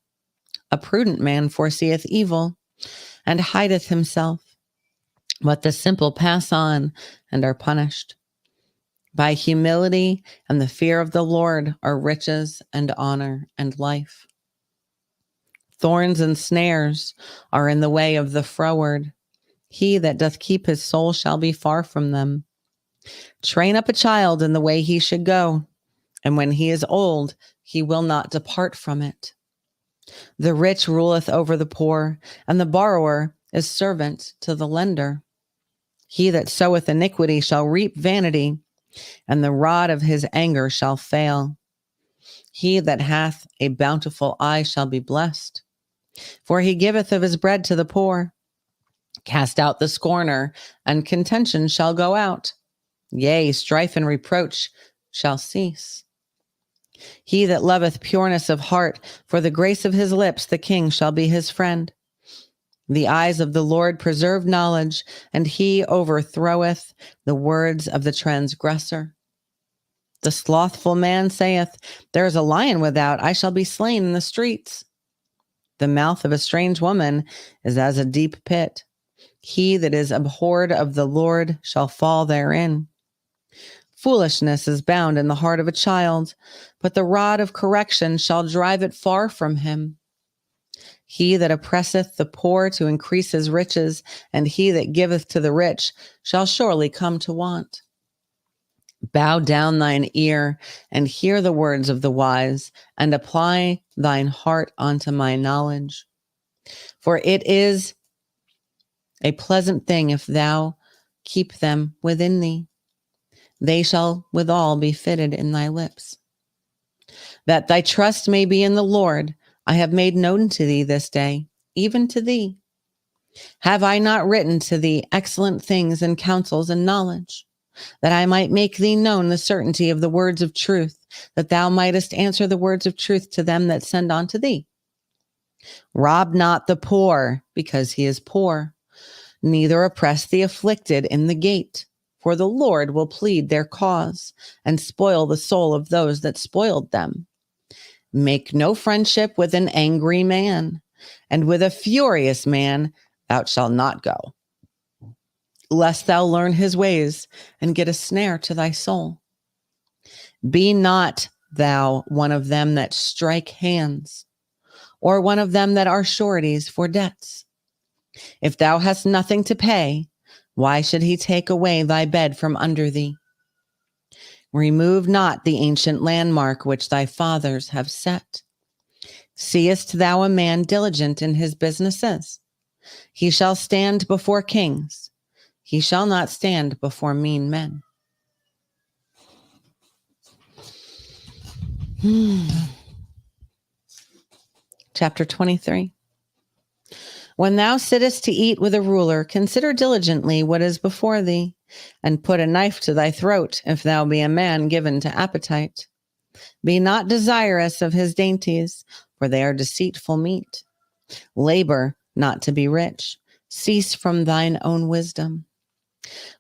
A prudent man foreseeth evil, and hideth himself. But the simple pass on and are punished. By humility and the fear of the Lord are riches and honor and life. Thorns and snares are in the way of the froward. He that doth keep his soul shall be far from them. Train up a child in the way he should go, and when he is old, he will not depart from it. The rich ruleth over the poor, and the borrower is servant to the lender. He that soweth iniquity shall reap vanity, and the rod of his anger shall fail. He that hath a bountiful eye shall be blessed, for he giveth of his bread to the poor. Cast out the scorner, and contention shall go out. Yea, strife and reproach shall cease. He that loveth pureness of heart, for the grace of his lips the king shall be his friend. The eyes of the Lord preserve knowledge, and he overthroweth the words of the transgressor. The slothful man saith, there is a lion without, I shall be slain in the streets. The mouth of a strange woman is as a deep pit. He that is abhorred of the Lord shall fall therein. Foolishness is bound in the heart of a child, but the rod of correction shall drive it far from him. He that oppresseth the poor to increase his riches, and he that giveth to the rich shall surely come to want. Bow down thine ear, and hear the words of the wise, and apply thine heart unto my knowledge. For it is a pleasant thing if thou keep them within thee. They shall withal be fitted in thy lips. That thy trust may be in the Lord, I have made known to thee this day, even to thee. Have I not written to thee excellent things and counsels and knowledge, that I might make thee known the certainty of the words of truth, that thou mightest answer the words of truth to them that send unto thee? Rob not the poor, because he is poor, neither oppress the afflicted in the gate, for the Lord will plead their cause and spoil the soul of those that spoiled them. Make no friendship with an angry man, and with a furious man thou shalt not go, lest thou learn his ways and get a snare to thy soul. Be not thou one of them that strike hands, or one of them that are sureties for debts. If thou hast nothing to pay, why should he take away thy bed from under thee? Remove not the ancient landmark which thy fathers have set. Seest thou a man diligent in his businesses? He shall stand before kings. He shall not stand before mean men. Chapter 23. When thou sittest to eat with a ruler, consider diligently what is before thee, and put a knife to thy throat, if thou be a man given to appetite. Be not desirous of his dainties, for they are deceitful meat. Labor not to be rich. Cease from thine own wisdom.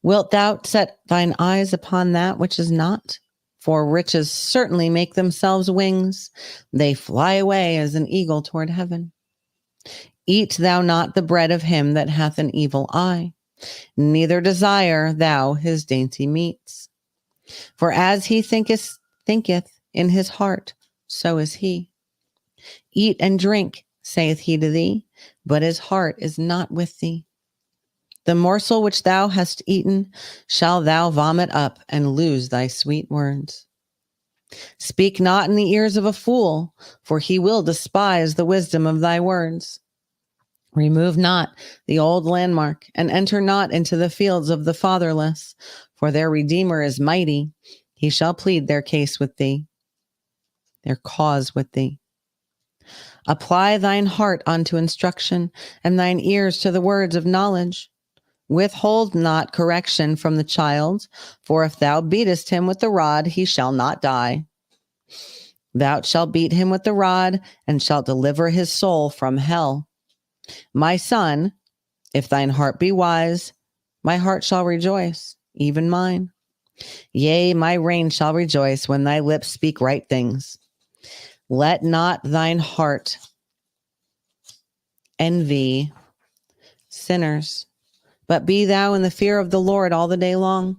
Wilt thou set thine eyes upon that which is not? For riches certainly make themselves wings. They fly away as an eagle toward heaven. Eat thou not the bread of him that hath an evil eye, neither desire thou his dainty meats. For as he thinketh in his heart, so is he. Eat and drink, saith he to thee, but his heart is not with thee. The morsel which thou hast eaten shall thou vomit up, and lose thy sweet words. Speak not in the ears of a fool, for he will despise the wisdom of thy words. Remove not the old landmark, and enter not into the fields of the fatherless, for their Redeemer is mighty. He shall plead their case with thee, their cause with thee. Apply thine heart unto instruction, and thine ears to the words of knowledge. Withhold not correction from the child, for if thou beatest him with the rod, he shall not die. Thou shalt beat him with the rod, and shalt deliver his soul from hell. My son, if thine heart be wise, my heart shall rejoice, even mine. Yea, my reign shall rejoice when thy lips speak right things. Let not thine heart envy sinners, but be thou in the fear of the Lord all the day long.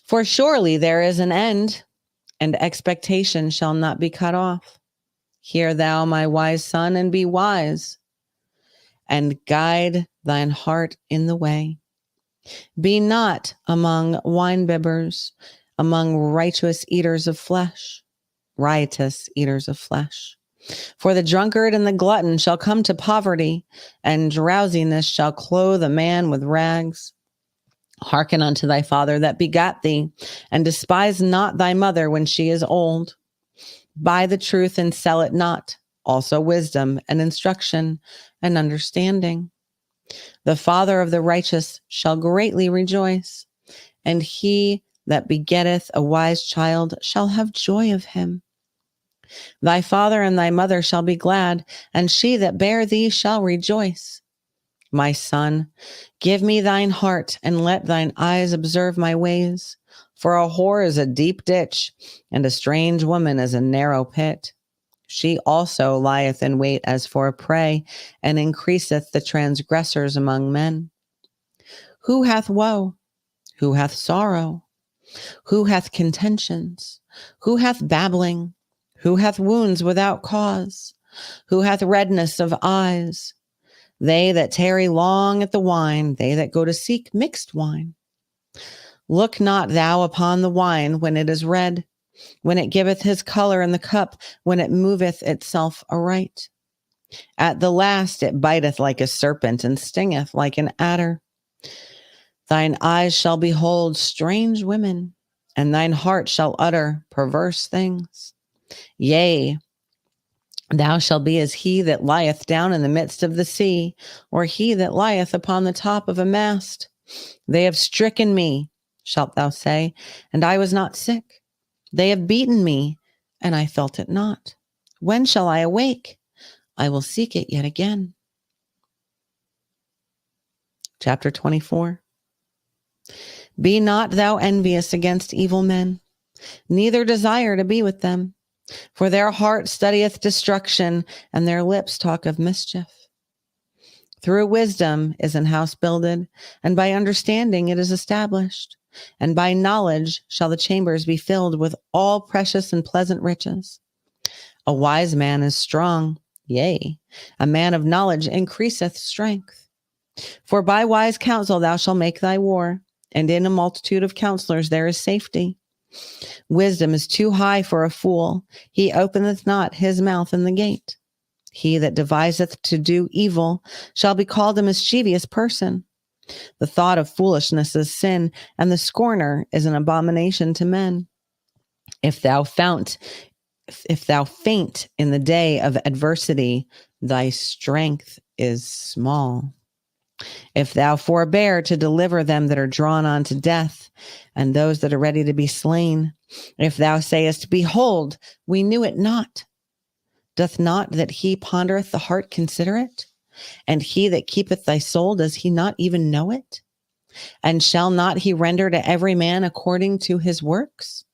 For surely there is an end, and expectation shall not be cut off. Hear thou, my wise son, and be wise, and guide thine heart in the way. Be not among winebibbers, among righteous eaters of flesh, riotous eaters of flesh. For the drunkard and the glutton shall come to poverty, and drowsiness shall clothe a man with rags. Hearken unto thy father that begat thee, and despise not thy mother when she is old. Buy the truth and sell it not, also wisdom and instruction and understanding. The father of the righteous shall greatly rejoice, and he that begetteth a wise child shall have joy of him. Thy father and thy mother shall be glad, and she that bare thee shall rejoice. My son, give me thine heart, and let thine eyes observe my ways. For a whore is a deep ditch, and a strange woman is a narrow pit. She also lieth in wait as for a prey, and increaseth the transgressors among men. Who hath woe? Who hath sorrow? Who hath contentions? Who hath babbling? Who hath wounds without cause? Who hath redness of eyes? They that tarry long at the wine, they that go to seek mixed wine. Look not thou upon the wine when it is red, when it giveth his color in the cup, when it moveth itself aright. At the last it biteth like a serpent, and stingeth like an adder. Thine eyes shall behold strange women, and thine heart shall utter perverse things. Yea, thou shalt be as he that lieth down in the midst of the sea, or he that lieth upon the top of a mast. They have stricken me, shalt thou say, and I was not sick. They have beaten me, and I felt it not. When shall I awake? I will seek it yet again. Chapter 24. Be not thou envious against evil men, neither desire to be with them. For their heart studieth destruction, and their lips talk of mischief. Through wisdom is an house builded, and by understanding it is established. And by knowledge shall the chambers be filled with all precious and pleasant riches. A wise man is strong, yea, a man of knowledge increaseth strength. For by wise counsel thou shalt make thy war, and in a multitude of counselors there is safety. Wisdom is too high for a fool. He openeth not his mouth in the gate. He that deviseth to do evil shall be called a mischievous person. The thought of foolishness is sin, and the scorner is an abomination to men. If thou faint in the day of adversity, thy strength is small. If thou forbear to deliver them that are drawn on to death, and those that are ready to be slain, if thou sayest, Behold, we knew it not, doth not that he pondereth the heart consider it? And he that keepeth thy soul, does he not even know it? And shall not he render to every man according to his works?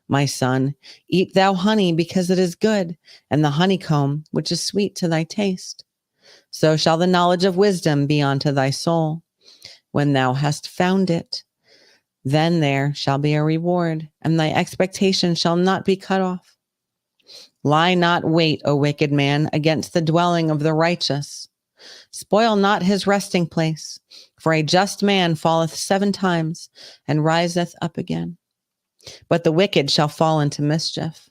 My son, eat thou honey because it is good, and the honeycomb which is sweet to thy taste. So shall the knowledge of wisdom be unto thy soul. When thou hast found it, then there shall be a reward, and thy expectation shall not be cut off. Lie not wait, O wicked man, against the dwelling of the righteous. Spoil not his resting place, for a just man falleth 7 times and riseth up again. But the wicked shall fall into mischief.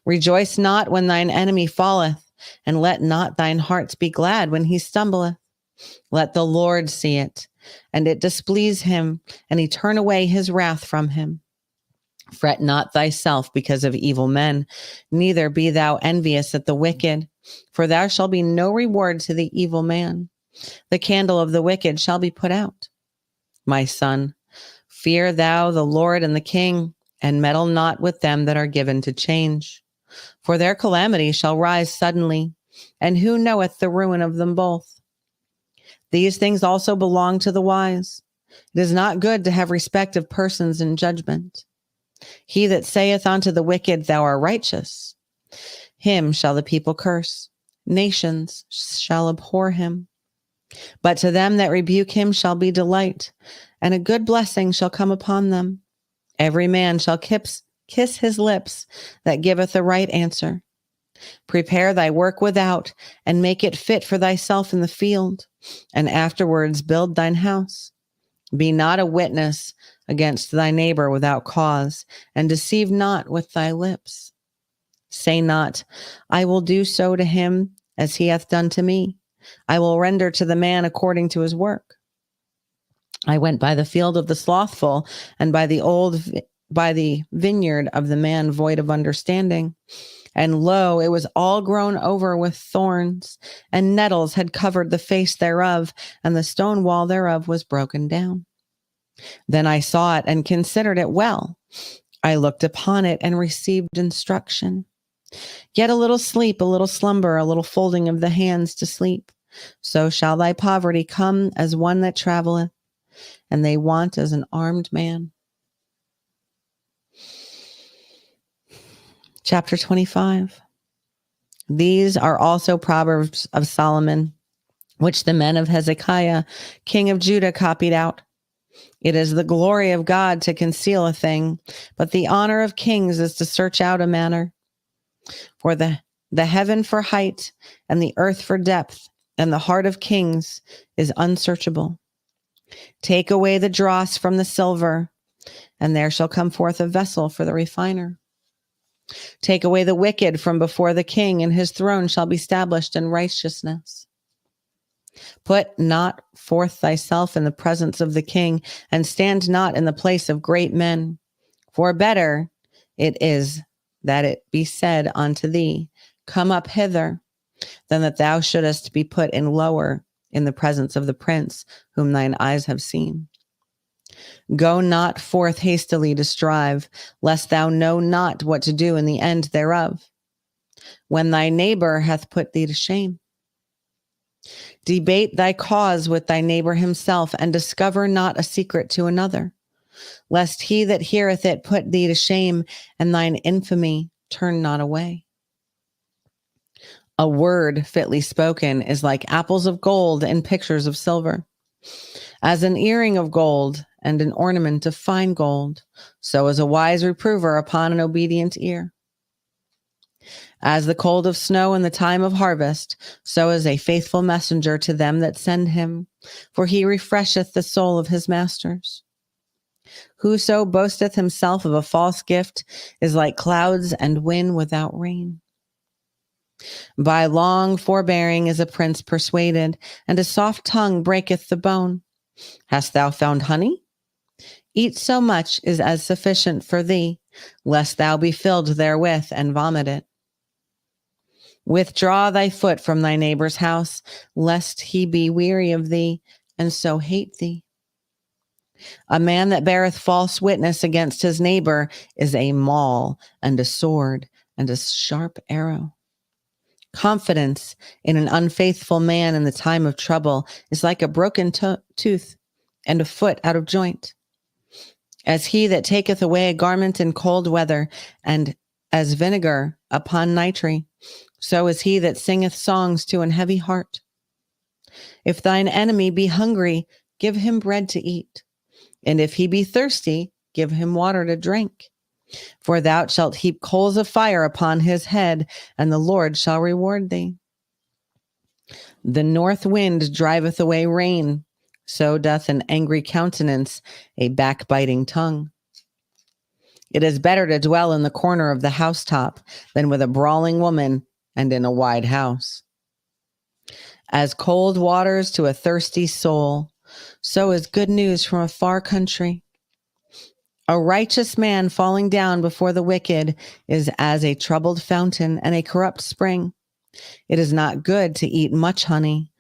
Rejoice not when thine enemy falleth, and let not thine hearts be glad when he stumbleth. Let the Lord see it, and it displease him, and he turn away his wrath from him. Fret not thyself because of evil men, neither be thou envious at the wicked, for there shall be no reward to the evil man. The candle of the wicked shall be put out. My son, fear thou the Lord and the King, and meddle not with them that are given to change. For their calamity shall rise suddenly, and who knoweth the ruin of them both? These things also belong to the wise. It is not good to have respect of persons in judgment. He that saith unto the wicked, Thou art righteous, him shall the people curse. Nations shall abhor him. But to them that rebuke him shall be delight, and a good blessing shall come upon them. Every man shall kiss his lips that giveth a right answer. Prepare thy work without, and make it fit for thyself in the field, and afterwards build thine house. Be not a witness against thy neighbor without cause, and deceive not with thy lips. Say not, I will do so to him as he hath done to me. I will render to the man according to his work. I went by the field of the slothful, and by the vineyard of the man void of understanding. And lo, it was all grown over with thorns, and nettles had covered the face thereof, and the stone wall thereof was broken down. Then I saw it and considered it well. I looked upon it and received instruction. Yet a little sleep, a little slumber, a little folding of the hands to sleep. So shall thy poverty come as one that traveleth, and they want as an armed man. Chapter 25. These are also Proverbs of Solomon, which the men of Hezekiah, king of Judah, copied out. It is the glory of God to conceal a thing, but the honor of kings is to search out a matter. For the heaven for height, and the earth for depth, and the heart of kings is unsearchable. Take away the dross from the silver, and there shall come forth a vessel for the refiner. Take away the wicked from before the king, and his throne shall be established in righteousness. Put not forth thyself in the presence of the king, and stand not in the place of great men. For better it is that it be said unto thee, Come up hither, than that thou shouldest be put in lower in the presence of the prince whom thine eyes have seen. Go not forth hastily to strive, lest thou know not what to do in the end thereof, when thy neighbor hath put thee to shame. Debate thy cause with thy neighbor himself, and discover not a secret to another, lest he that heareth it put thee to shame, and thine infamy turn not away. A word fitly spoken is like apples of gold and pictures of silver. As an earring of gold and an ornament of fine gold, so is a wise reprover upon an obedient ear. As the cold of snow in the time of harvest, so is a faithful messenger to them that send him, for he refresheth the soul of his masters. Whoso boasteth himself of a false gift is like clouds and wind without rain. By long forbearing is a prince persuaded, and a soft tongue breaketh the bone. Hast thou found honey? Eat so much as sufficient for thee, lest thou be filled therewith and vomit it. Withdraw thy foot from thy neighbor's house, lest he be weary of thee, and so hate thee. A man that beareth false witness against his neighbor is a maul, and a sword, and a sharp arrow. Confidence in an unfaithful man in the time of trouble is like a broken tooth and a foot out of joint. As he that taketh away a garment in cold weather, and as vinegar upon nitre, so is he that singeth songs to an heavy heart. If thine enemy be hungry, give him bread to eat, and if he be thirsty, give him water to drink. For thou shalt heap coals of fire upon his head, and the Lord shall reward thee. The north wind driveth away rain, so doth an angry countenance a backbiting tongue. It is better to dwell in the corner of the housetop than with a brawling woman and in a wide house. As cold waters to a thirsty soul, so is good news from a far country. A righteous man falling down before the wicked is as a troubled fountain and a corrupt spring. It is not good to eat much honey.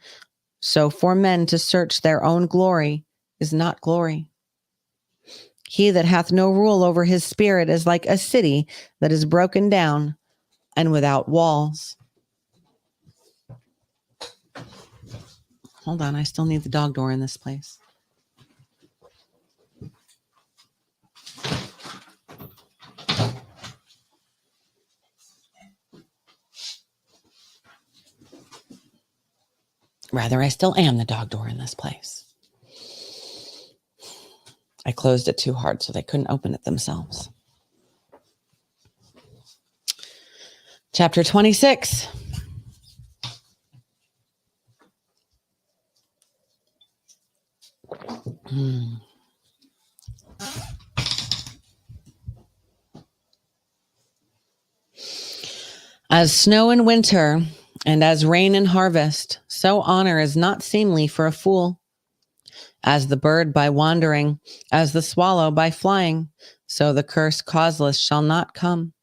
So for men to search their own glory is not glory. He that hath no rule over his spirit is like a city that is broken down and without walls. Hold on, I still need the dog door in this place. Rather, I still am the dog door in this place. I closed it too hard so they couldn't open it themselves. Chapter 26. As snow in winter and as rain in harvest, so honor is not seemly for a fool. As the bird by wandering, as the swallow by flying, so the curse causeless shall not come.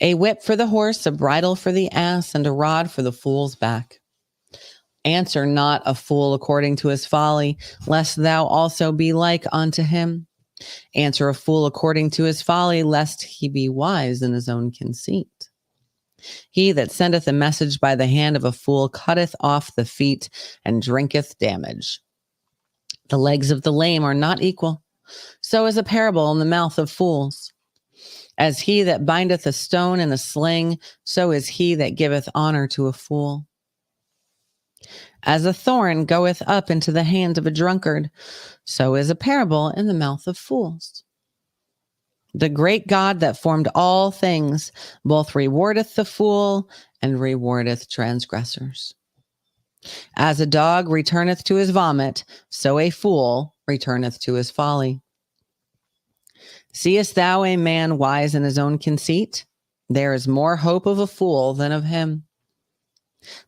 A whip for the horse, a bridle for the ass, and a rod for the fool's back. Answer not a fool according to his folly, lest thou also be like unto him. Answer a fool according to his folly, lest he be wise in his own conceit. He that sendeth a message by the hand of a fool cutteth off the feet and drinketh damage. The legs of the lame are not equal, so is a parable in the mouth of fools. As he that bindeth a stone in a sling, so is he that giveth honor to a fool. As a thorn goeth up into the hand of a drunkard, so is a parable in the mouth of fools. The great God that formed all things both rewardeth the fool and rewardeth transgressors. As a dog returneth to his vomit, so a fool returneth to his folly. Seest thou a man wise in his own conceit? There is more hope of a fool than of him.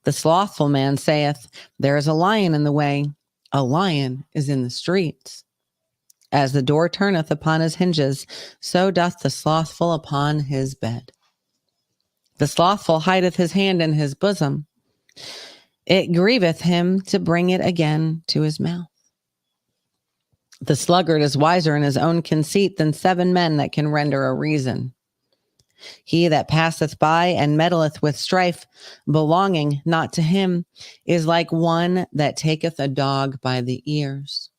The slothful man saith, there is a lion in the way. A lion is in the streets. As the door turneth upon his hinges, so doth the slothful upon his bed. The slothful hideth his hand in his bosom. It grieveth him to bring it again to his mouth. The sluggard is wiser in his own conceit than 7 men that can render a reason. He that passeth by and meddleth with strife, belonging not to him, is like one that taketh a dog by the ears.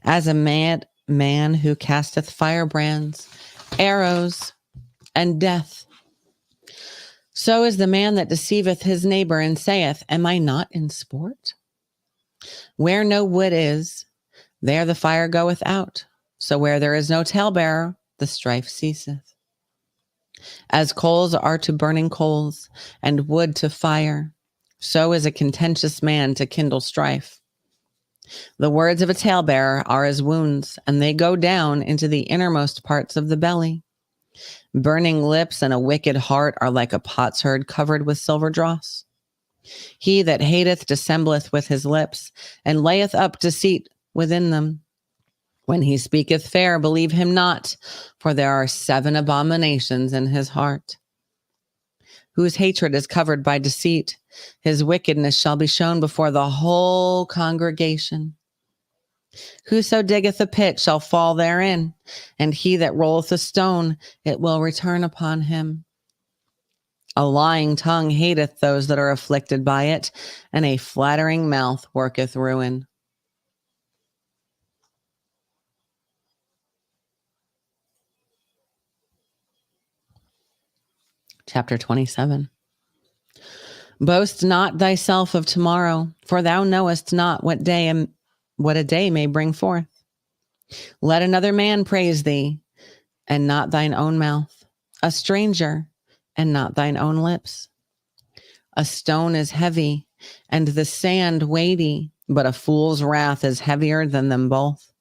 As a mad man who casteth firebrands, arrows, and death, so is the man that deceiveth his neighbor and saith, am I not in sport? Where no wood is, there the fire goeth out. So where there is no talebearer, the strife ceaseth. As coals are to burning coals, and wood to fire, so is a contentious man to kindle strife. The words of a talebearer are as wounds, and they go down into the innermost parts of the belly. Burning lips and a wicked heart are like a potsherd covered with silver dross. He that hateth dissembleth with his lips, and layeth up deceit within them. When he speaketh fair, believe him not, for there are 7 abominations in his heart. Whose hatred is covered by deceit, his wickedness shall be shown before the whole congregation. Whoso diggeth a pit shall fall therein, and he that rolleth a stone, it will return upon him. A lying tongue hateth those that are afflicted by it, and a flattering mouth worketh ruin. Chapter 27. Boast not thyself of tomorrow, for thou knowest not what a day may bring forth. Let another man praise thee, and not thine own mouth, a stranger, and not thine own lips. A stone is heavy, and the sand weighty, but a fool's wrath is heavier than them both.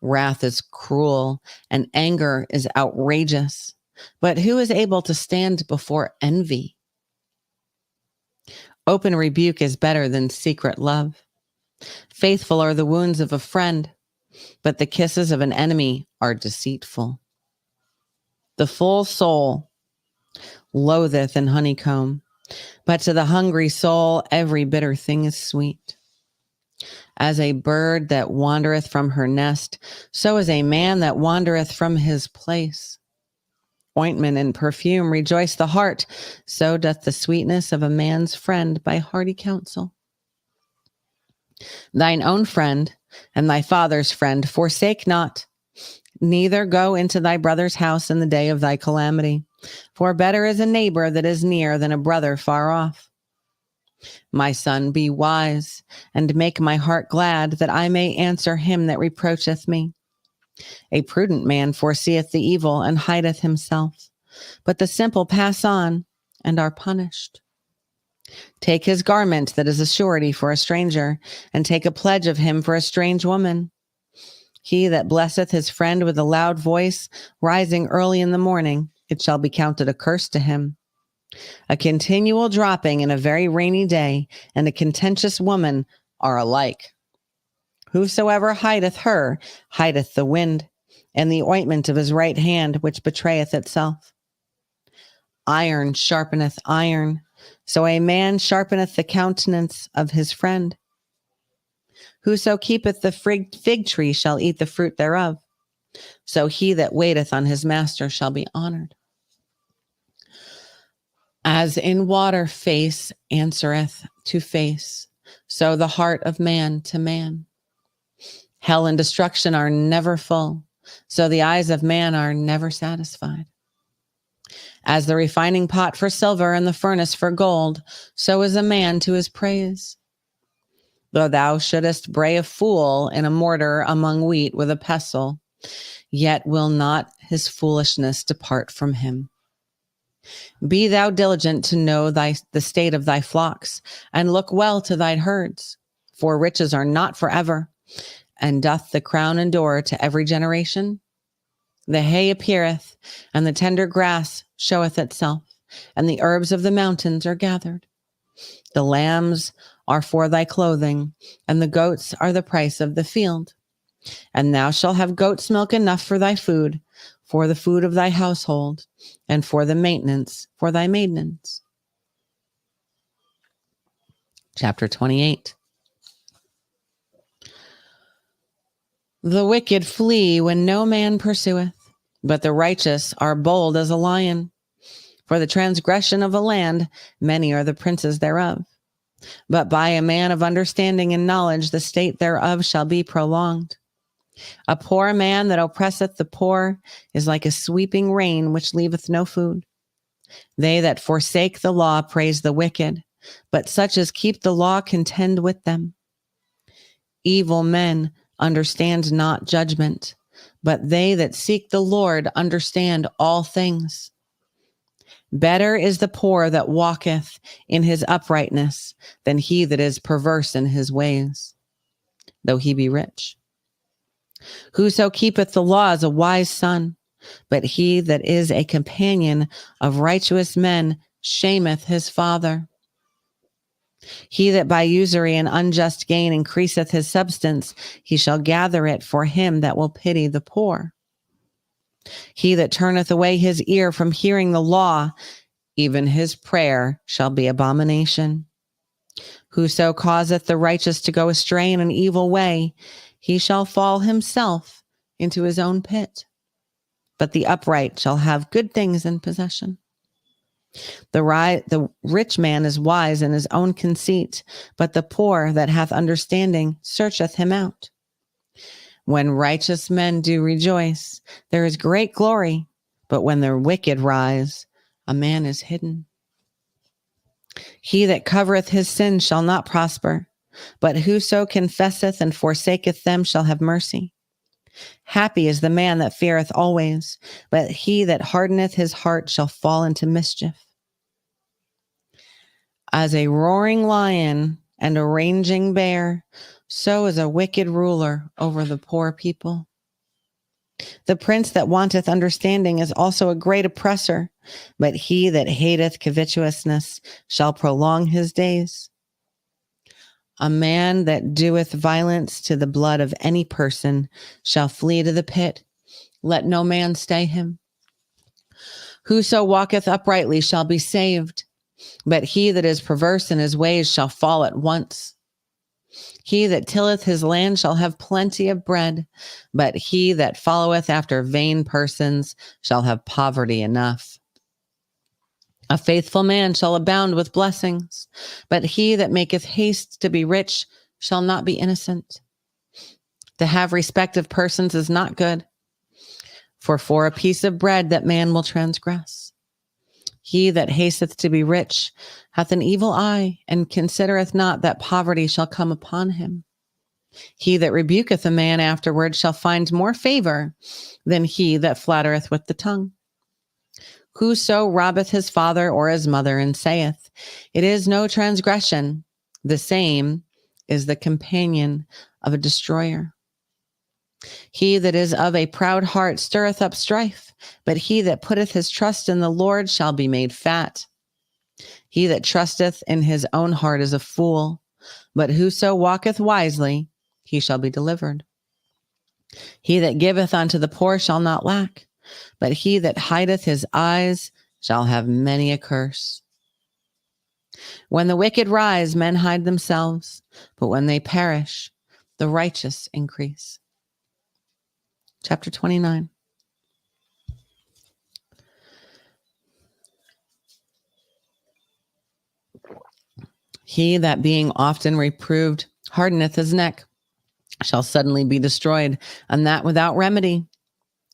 Wrath is cruel, and anger is outrageous. But who is able to stand before envy? Open rebuke is better than secret love. Faithful are the wounds of a friend, but the kisses of an enemy are deceitful. The full soul loatheth an honeycomb, but to the hungry soul every bitter thing is sweet. As a bird that wandereth from her nest, so is a man that wandereth from his place. Ointment and perfume rejoice the heart, so doth the sweetness of a man's friend by hearty counsel. Thine own friend and thy father's friend forsake not, neither go into thy brother's house in the day of thy calamity, for better is a neighbor that is near than a brother far off. My son, be wise, and make my heart glad, that I may answer him that reproacheth me. A prudent man foreseeth the evil and hideth himself, but the simple pass on and are punished. Take his garment that is a surety for a stranger, and take a pledge of him for a strange woman. He that blesseth his friend with a loud voice, rising early in the morning, it shall be counted a curse to him. A continual dropping in a very rainy day and a contentious woman are alike. Whosoever hideth her hideth the wind, and the ointment of his right hand which betrayeth itself. Iron sharpeneth iron, so a man sharpeneth the countenance of his friend. Whoso keepeth the fig tree shall eat the fruit thereof, so he that waiteth on his master shall be honored. As in water face answereth to face, so the heart of man to man. Hell and destruction are never full, so the eyes of man are never satisfied. As the refining pot for silver and the furnace for gold, so is a man to his praise. Though thou shouldest bray a fool in a mortar among wheat with a pestle, yet will not his foolishness depart from him. Be thou diligent to know the state of thy flocks, and look well to thy herds, for riches are not forever, and doth the crown endure to every generation? The hay appeareth, and the tender grass showeth itself, and the herbs of the mountains are gathered. The lambs are for thy clothing, and the goats are the price of the field. And thou shalt have goat's milk enough for thy food, for the food of thy household, and for the maintenance for thy maidens. Chapter 28. The wicked flee when no man pursueth, but the righteous are bold as a lion. For the transgression of a land, many are the princes thereof. But by a man of understanding and knowledge, the state thereof shall be prolonged. A poor man that oppresseth the poor is like a sweeping rain which leaveth no food. They that forsake the law praise the wicked, but such as keep the law contend with them. Evil men understand not judgment, but they that seek the Lord understand all things. Better is the poor that walketh in his uprightness than he that is perverse in his ways, though he be rich. Whoso keepeth the law is a wise son, but he that is a companion of righteous men shameth his father. He that by usury and unjust gain increaseth his substance, he shall gather it for him that will pity the poor. He that turneth away his ear from hearing the law, even his prayer shall be abomination. Whoso causeth the righteous to go astray in an evil way, he shall fall himself into his own pit. But the upright shall have good things in possession. The rich man is wise in his own conceit, but the poor that hath understanding searcheth him out. When righteous men do rejoice, there is great glory, but when the wicked rise, a man is hidden. He that covereth his sin shall not prosper, but whoso confesseth and forsaketh them shall have mercy. Happy is the man that feareth always, but he that hardeneth his heart shall fall into mischief. As a roaring lion and a raging bear, so is a wicked ruler over the poor people. The prince that wanteth understanding is also a great oppressor, but he that hateth covetousness shall prolong his days. A man that doeth violence to the blood of any person shall flee to the pit. Let no man stay him. Whoso walketh uprightly shall be saved, but he that is perverse in his ways shall fall at once. He that tilleth his land shall have plenty of bread, but he that followeth after vain persons shall have poverty enough. A faithful man shall abound with blessings, but he that maketh haste to be rich shall not be innocent. To have respect of persons is not good, for a piece of bread that man will transgress. He that hasteth to be rich hath an evil eye, and considereth not that poverty shall come upon him. He that rebuketh a man afterward shall find more favor than he that flattereth with the tongue. Whoso robbeth his father or his mother and saith, it is no transgression, the same is the companion of a destroyer. He that is of a proud heart stirreth up strife, but he that putteth his trust in the Lord shall be made fat. He that trusteth in his own heart is a fool, but whoso walketh wisely, he shall be delivered. He that giveth unto the poor shall not lack, but he that hideth his eyes shall have many a curse. When the wicked rise, men hide themselves, but when they perish, the righteous increase. Chapter 29. He that being often reproved hardeneth his neck shall suddenly be destroyed, and that without remedy.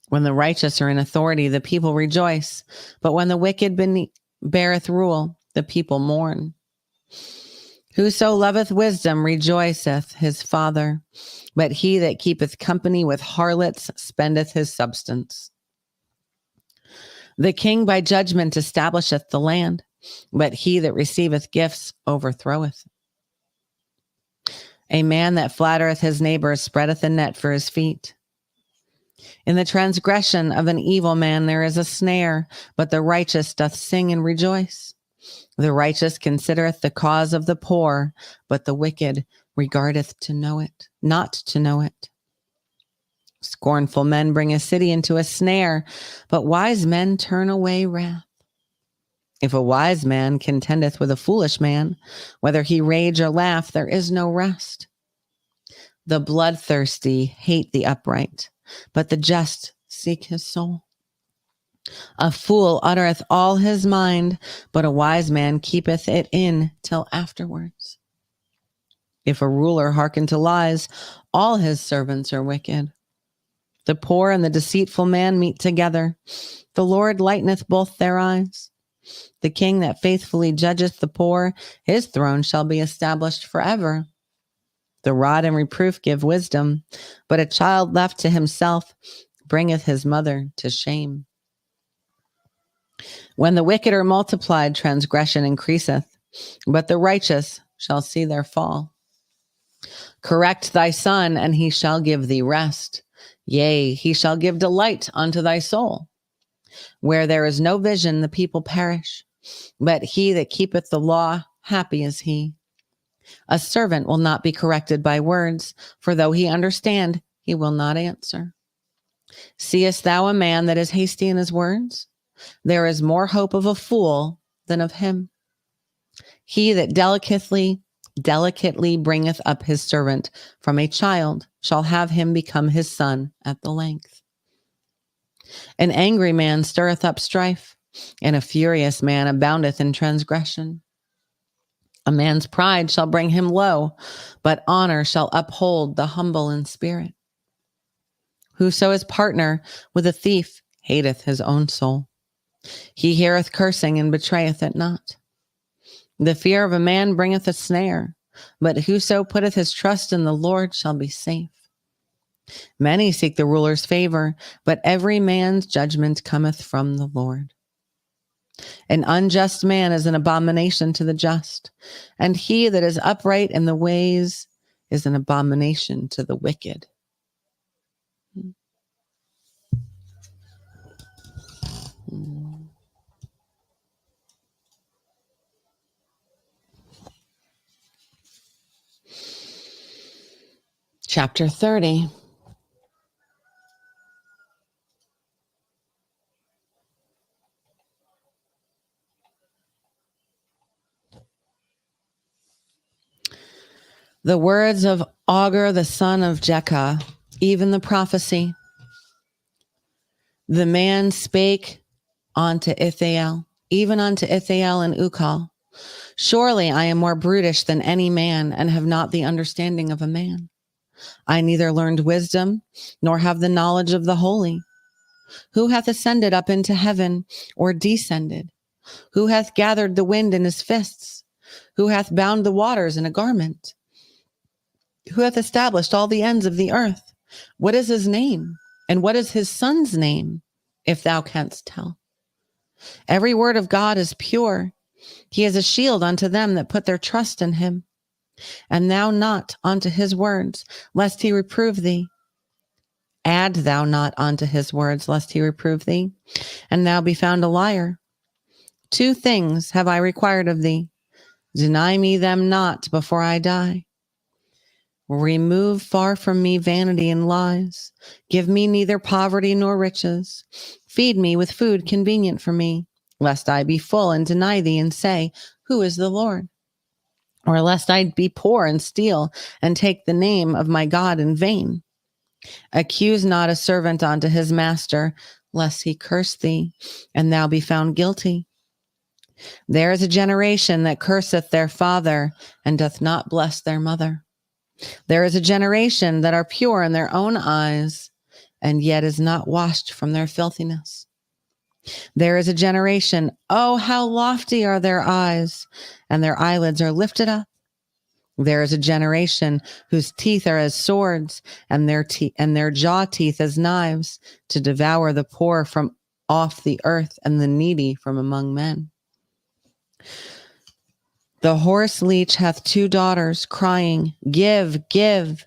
When the righteous are in authority, the people rejoice, but when the wicked beareth rule, the people mourn. Whoso loveth wisdom rejoiceth his father, but he that keepeth company with harlots spendeth his substance. The king by judgment establisheth the land, but he that receiveth gifts overthroweth. A man that flattereth his neighbor spreadeth a net for his feet. In the transgression of an evil man there is a snare, but the righteous doth sing and rejoice. The righteous considereth the cause of the poor, but the wicked regardeth not to know it. Scornful men bring a city into a snare, but wise men turn away wrath. If a wise man contendeth with a foolish man, whether he rage or laugh, there is no rest. The bloodthirsty hate the upright, but the just seek his soul. A fool uttereth all his mind, but a wise man keepeth it in till afterwards. If a ruler hearken to lies, all his servants are wicked. The poor and the deceitful man meet together. The Lord lighteneth both their eyes. The king that faithfully judgeth the poor, his throne shall be established forever. The rod and reproof give wisdom, but a child left to himself bringeth his mother to shame. When the wicked are multiplied, transgression increaseth, but the righteous shall see their fall. Correct thy son, and he shall give thee rest. Yea, he shall give delight unto thy soul. Where there is no vision, the people perish, but he that keepeth the law, happy is he. A servant will not be corrected by words, for though he understand, he will not answer. Seest thou a man that is hasty in his words? There is more hope of a fool than of him. He that delicately bringeth up his servant from a child shall have him become his son at the length. An angry man stirreth up strife, and a furious man aboundeth in transgression. A man's pride shall bring him low, but honor shall uphold the humble in spirit. Whoso is partner with a thief hateth his own soul. He heareth cursing and betrayeth it not. The fear of a man bringeth a snare, but whoso putteth his trust in the Lord shall be safe. Many seek the ruler's favor, but every man's judgment cometh from the Lord. An unjust man is an abomination to the just, and he that is upright in the ways is an abomination to the wicked. Chapter 30. The words of Agur the son of Jekah, even the prophecy. The man spake unto Ithael, even unto Ithael and Ukal. Surely I am more brutish than any man, and have not the understanding of a man. I neither learned wisdom, nor have the knowledge of the holy. Who hath ascended up into heaven, or descended? Who hath gathered the wind in his fists? Who hath bound the waters in a garment? Who hath established all the ends of the earth? What is his name? And what is his son's name, if thou canst tell? Every word of God is pure. He is a shield unto them that put their trust in him. And thou not unto his words, lest he reprove thee. Add thou not unto his words, lest he reprove thee, and thou be found a liar. 2 things have I required of thee. Deny me them not before I die. Remove far from me vanity and lies. Give me neither poverty nor riches. Feed me with food convenient for me, lest I be full and deny thee and say, who is the Lord? Or lest I be poor and steal and take the name of my God in vain. Accuse not a servant unto his master, lest he curse thee, and thou be found guilty. There is a generation that curseth their father, and doth not bless their mother. There is a generation that are pure in their own eyes, and yet is not washed from their filthiness. There is a generation, oh, how lofty are their eyes, and their eyelids are lifted up. There is a generation whose teeth are as swords, and their jaw teeth as knives, to devour the poor from off the earth, and the needy from among men. The horse leech hath 2 daughters, crying, give, give.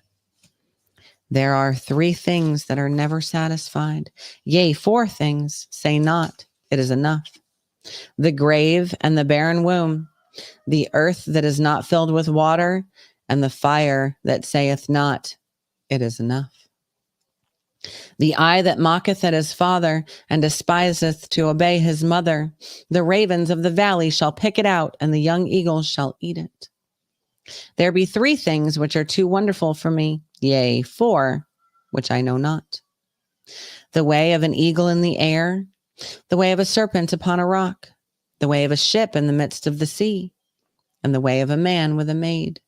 There are 3 things that are never satisfied. Yea, 4 things, say not, it is enough. The grave and the barren womb, the earth that is not filled with water, and the fire that saith not, it is enough. The eye that mocketh at his father, and despiseth to obey his mother, the ravens of the valley shall pick it out, and the young eagles shall eat it. There be 3 things which are too wonderful for me, yea, 4, which I know not. The way of an eagle in the air, the way of a serpent upon a rock, the way of a ship in the midst of the sea, and the way of a man with a maid.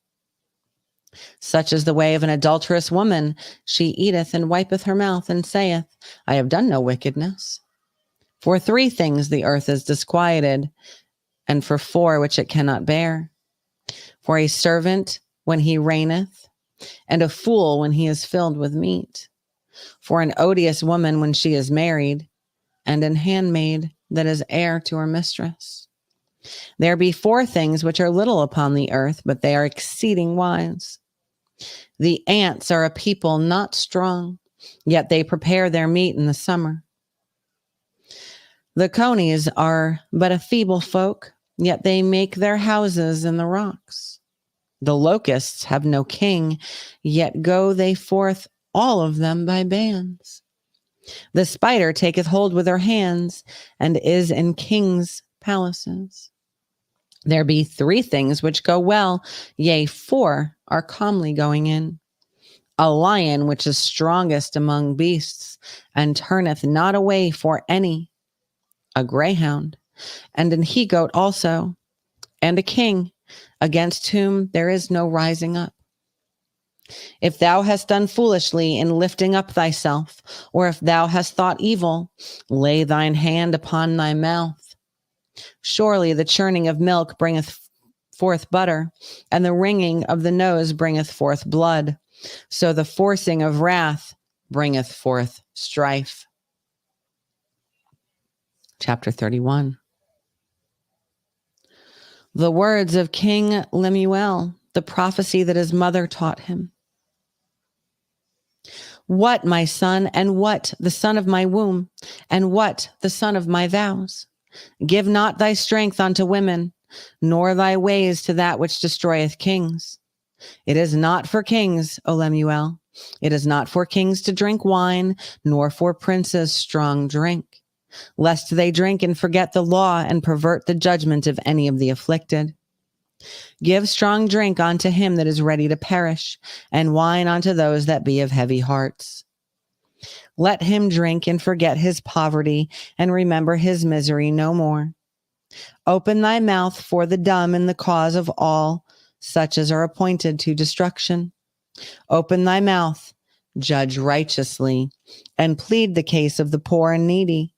Such is the way of an adulterous woman. She eateth and wipeth her mouth, and saith, I have done no wickedness. For 3 things the earth is disquieted, and for 4 which it cannot bear. For a servant when he reigneth, and a fool when he is filled with meat. For an odious woman when she is married, and an handmaid that is heir to her mistress. There be 4 things which are little upon the earth, but they are exceeding wise. The ants are a people not strong, yet they prepare their meat in the summer. The conies are but a feeble folk, yet they make their houses in the rocks. The locusts have no king, yet go they forth all of them by bands. The spider taketh hold with her hands, and is in kings' palaces. There be 3 things which go well, yea, 4 are calmly going in. A lion which is strongest among beasts, and turneth not away for any. A greyhound, and an he-goat also, and a king, against whom there is no rising up. If thou hast done foolishly in lifting up thyself, or if thou hast thought evil, lay thine hand upon thy mouth. Surely the churning of milk bringeth forth butter, and the wringing of the nose bringeth forth blood. So the forcing of wrath bringeth forth strife. Chapter 31. The words of King Lemuel, the prophecy that his mother taught him. What, my son, and what the son of my womb, and what the son of my vows? Give not thy strength unto women, nor thy ways to that which destroyeth kings. It is not for kings, O Lemuel. It is not for kings to drink wine, nor for princes strong drink, lest they drink and forget the law and pervert the judgment of any of the afflicted. Give strong drink unto him that is ready to perish, and wine unto those that be of heavy hearts. Let him drink and forget his poverty, and remember his misery no more. Open thy mouth for the dumb in the cause of all such as are appointed to destruction. Open thy mouth, judge righteously, and plead the case of the poor and needy.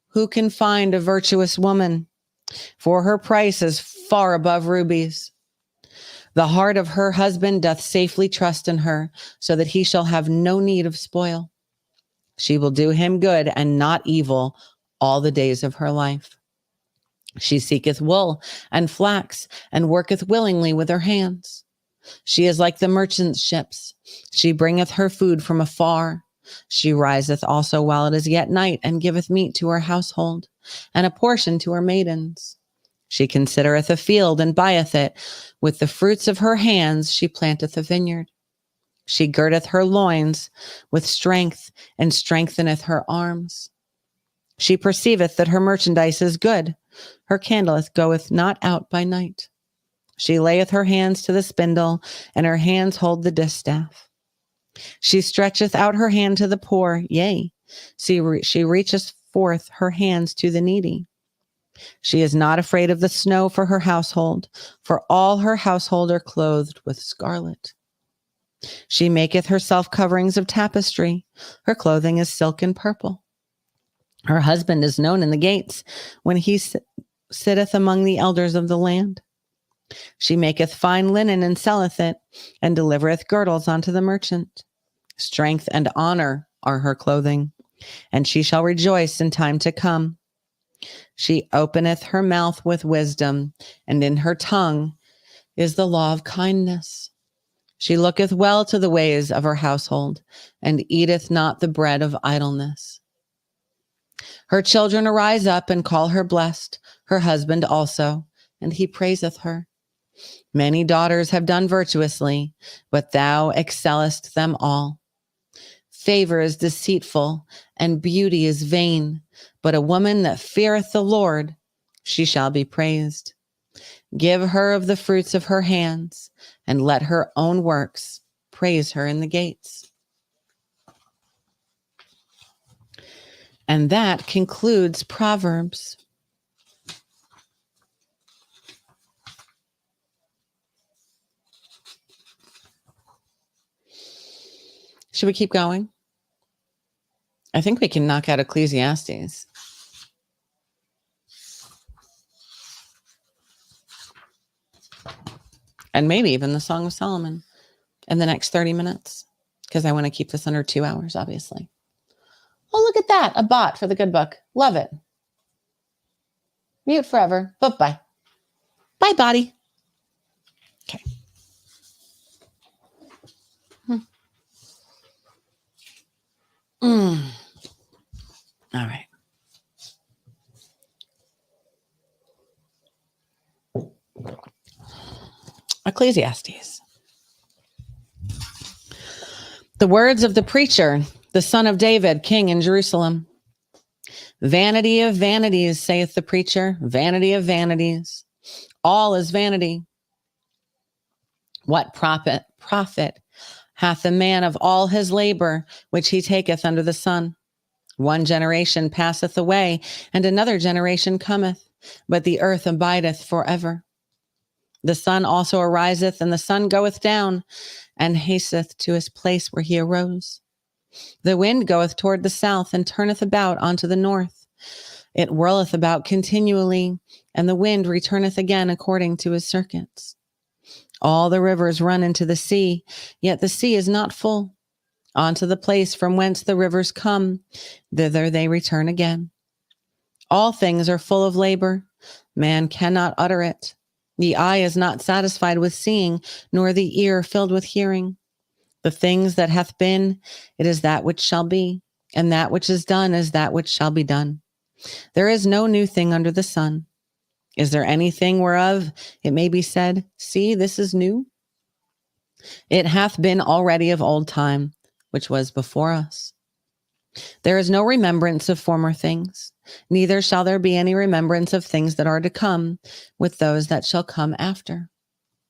Who can find a virtuous woman? For her price is far above rubies. The heart of her husband doth safely trust in her, so that he shall have no need of spoil. She will do him good and not evil all the days of her life. She seeketh wool and flax, and worketh willingly with her hands. She is like the merchant ships. She bringeth her food from afar. She riseth also while it is yet night, and giveth meat to her household, and a portion to her maidens. She considereth a field, and buyeth it. With the fruits of her hands she planteth a vineyard. She girdeth her loins with strength, and strengtheneth her arms. She perceiveth that her merchandise is good. Her candle goeth not out by night. She layeth her hands to the spindle, and her hands hold the distaff. She stretcheth out her hand to the poor, yea, she reacheth forth her hands to the needy. She is not afraid of the snow for her household, for all her household are clothed with scarlet. She maketh herself coverings of tapestry. Her clothing is silk and purple. Her husband is known in the gates, when he sitteth among the elders of the land. She maketh fine linen and selleth it, and delivereth girdles unto the merchant. Strength and honor are her clothing, and she shall rejoice in time to come. She openeth her mouth with wisdom, and in her tongue is the law of kindness. She looketh well to the ways of her household, and eateth not the bread of idleness. Her children arise up and call her blessed, her husband also, and he praiseth her. Many daughters have done virtuously, but thou excellest them all. Favor is deceitful, and beauty is vain, but a woman that feareth the Lord, she shall be praised. Give her of the fruits of her hands, and let her own works praise her in the gates. And that concludes Proverbs. Should we keep going? I think we can knock out Ecclesiastes. And maybe even the Song of Solomon in the next 30 minutes, because I want to keep this under 2 hours, obviously. Oh, look at that. A bot for the good book. Love it. Mute forever. Bye. Bye, body. Okay. All right. Ecclesiastes. The words of the preacher, the son of David, king in Jerusalem. Vanity of vanities, saith the preacher, vanity of vanities. All is vanity. What profit hath a man of all his labor, which he taketh under the sun? One generation passeth away, and another generation cometh, but the earth abideth forever. The sun also ariseth, and the sun goeth down, and hasteth to his place where he arose. The wind goeth toward the south, and turneth about unto the north. It whirleth about continually, and the wind returneth again according to his circuits. All the rivers run into the sea, yet the sea is not full. Unto the place from whence the rivers come, thither they return again. All things are full of labor. Man cannot utter it. The eye is not satisfied with seeing, nor the ear filled with hearing. The things that hath been, it is that which shall be, and that which is done is that which shall be done. There is no new thing under the sun. Is there anything whereof it may be said, see, this is new? It hath been already of old time, which was before us. There is no remembrance of former things, neither shall there be any remembrance of things that are to come with those that shall come after.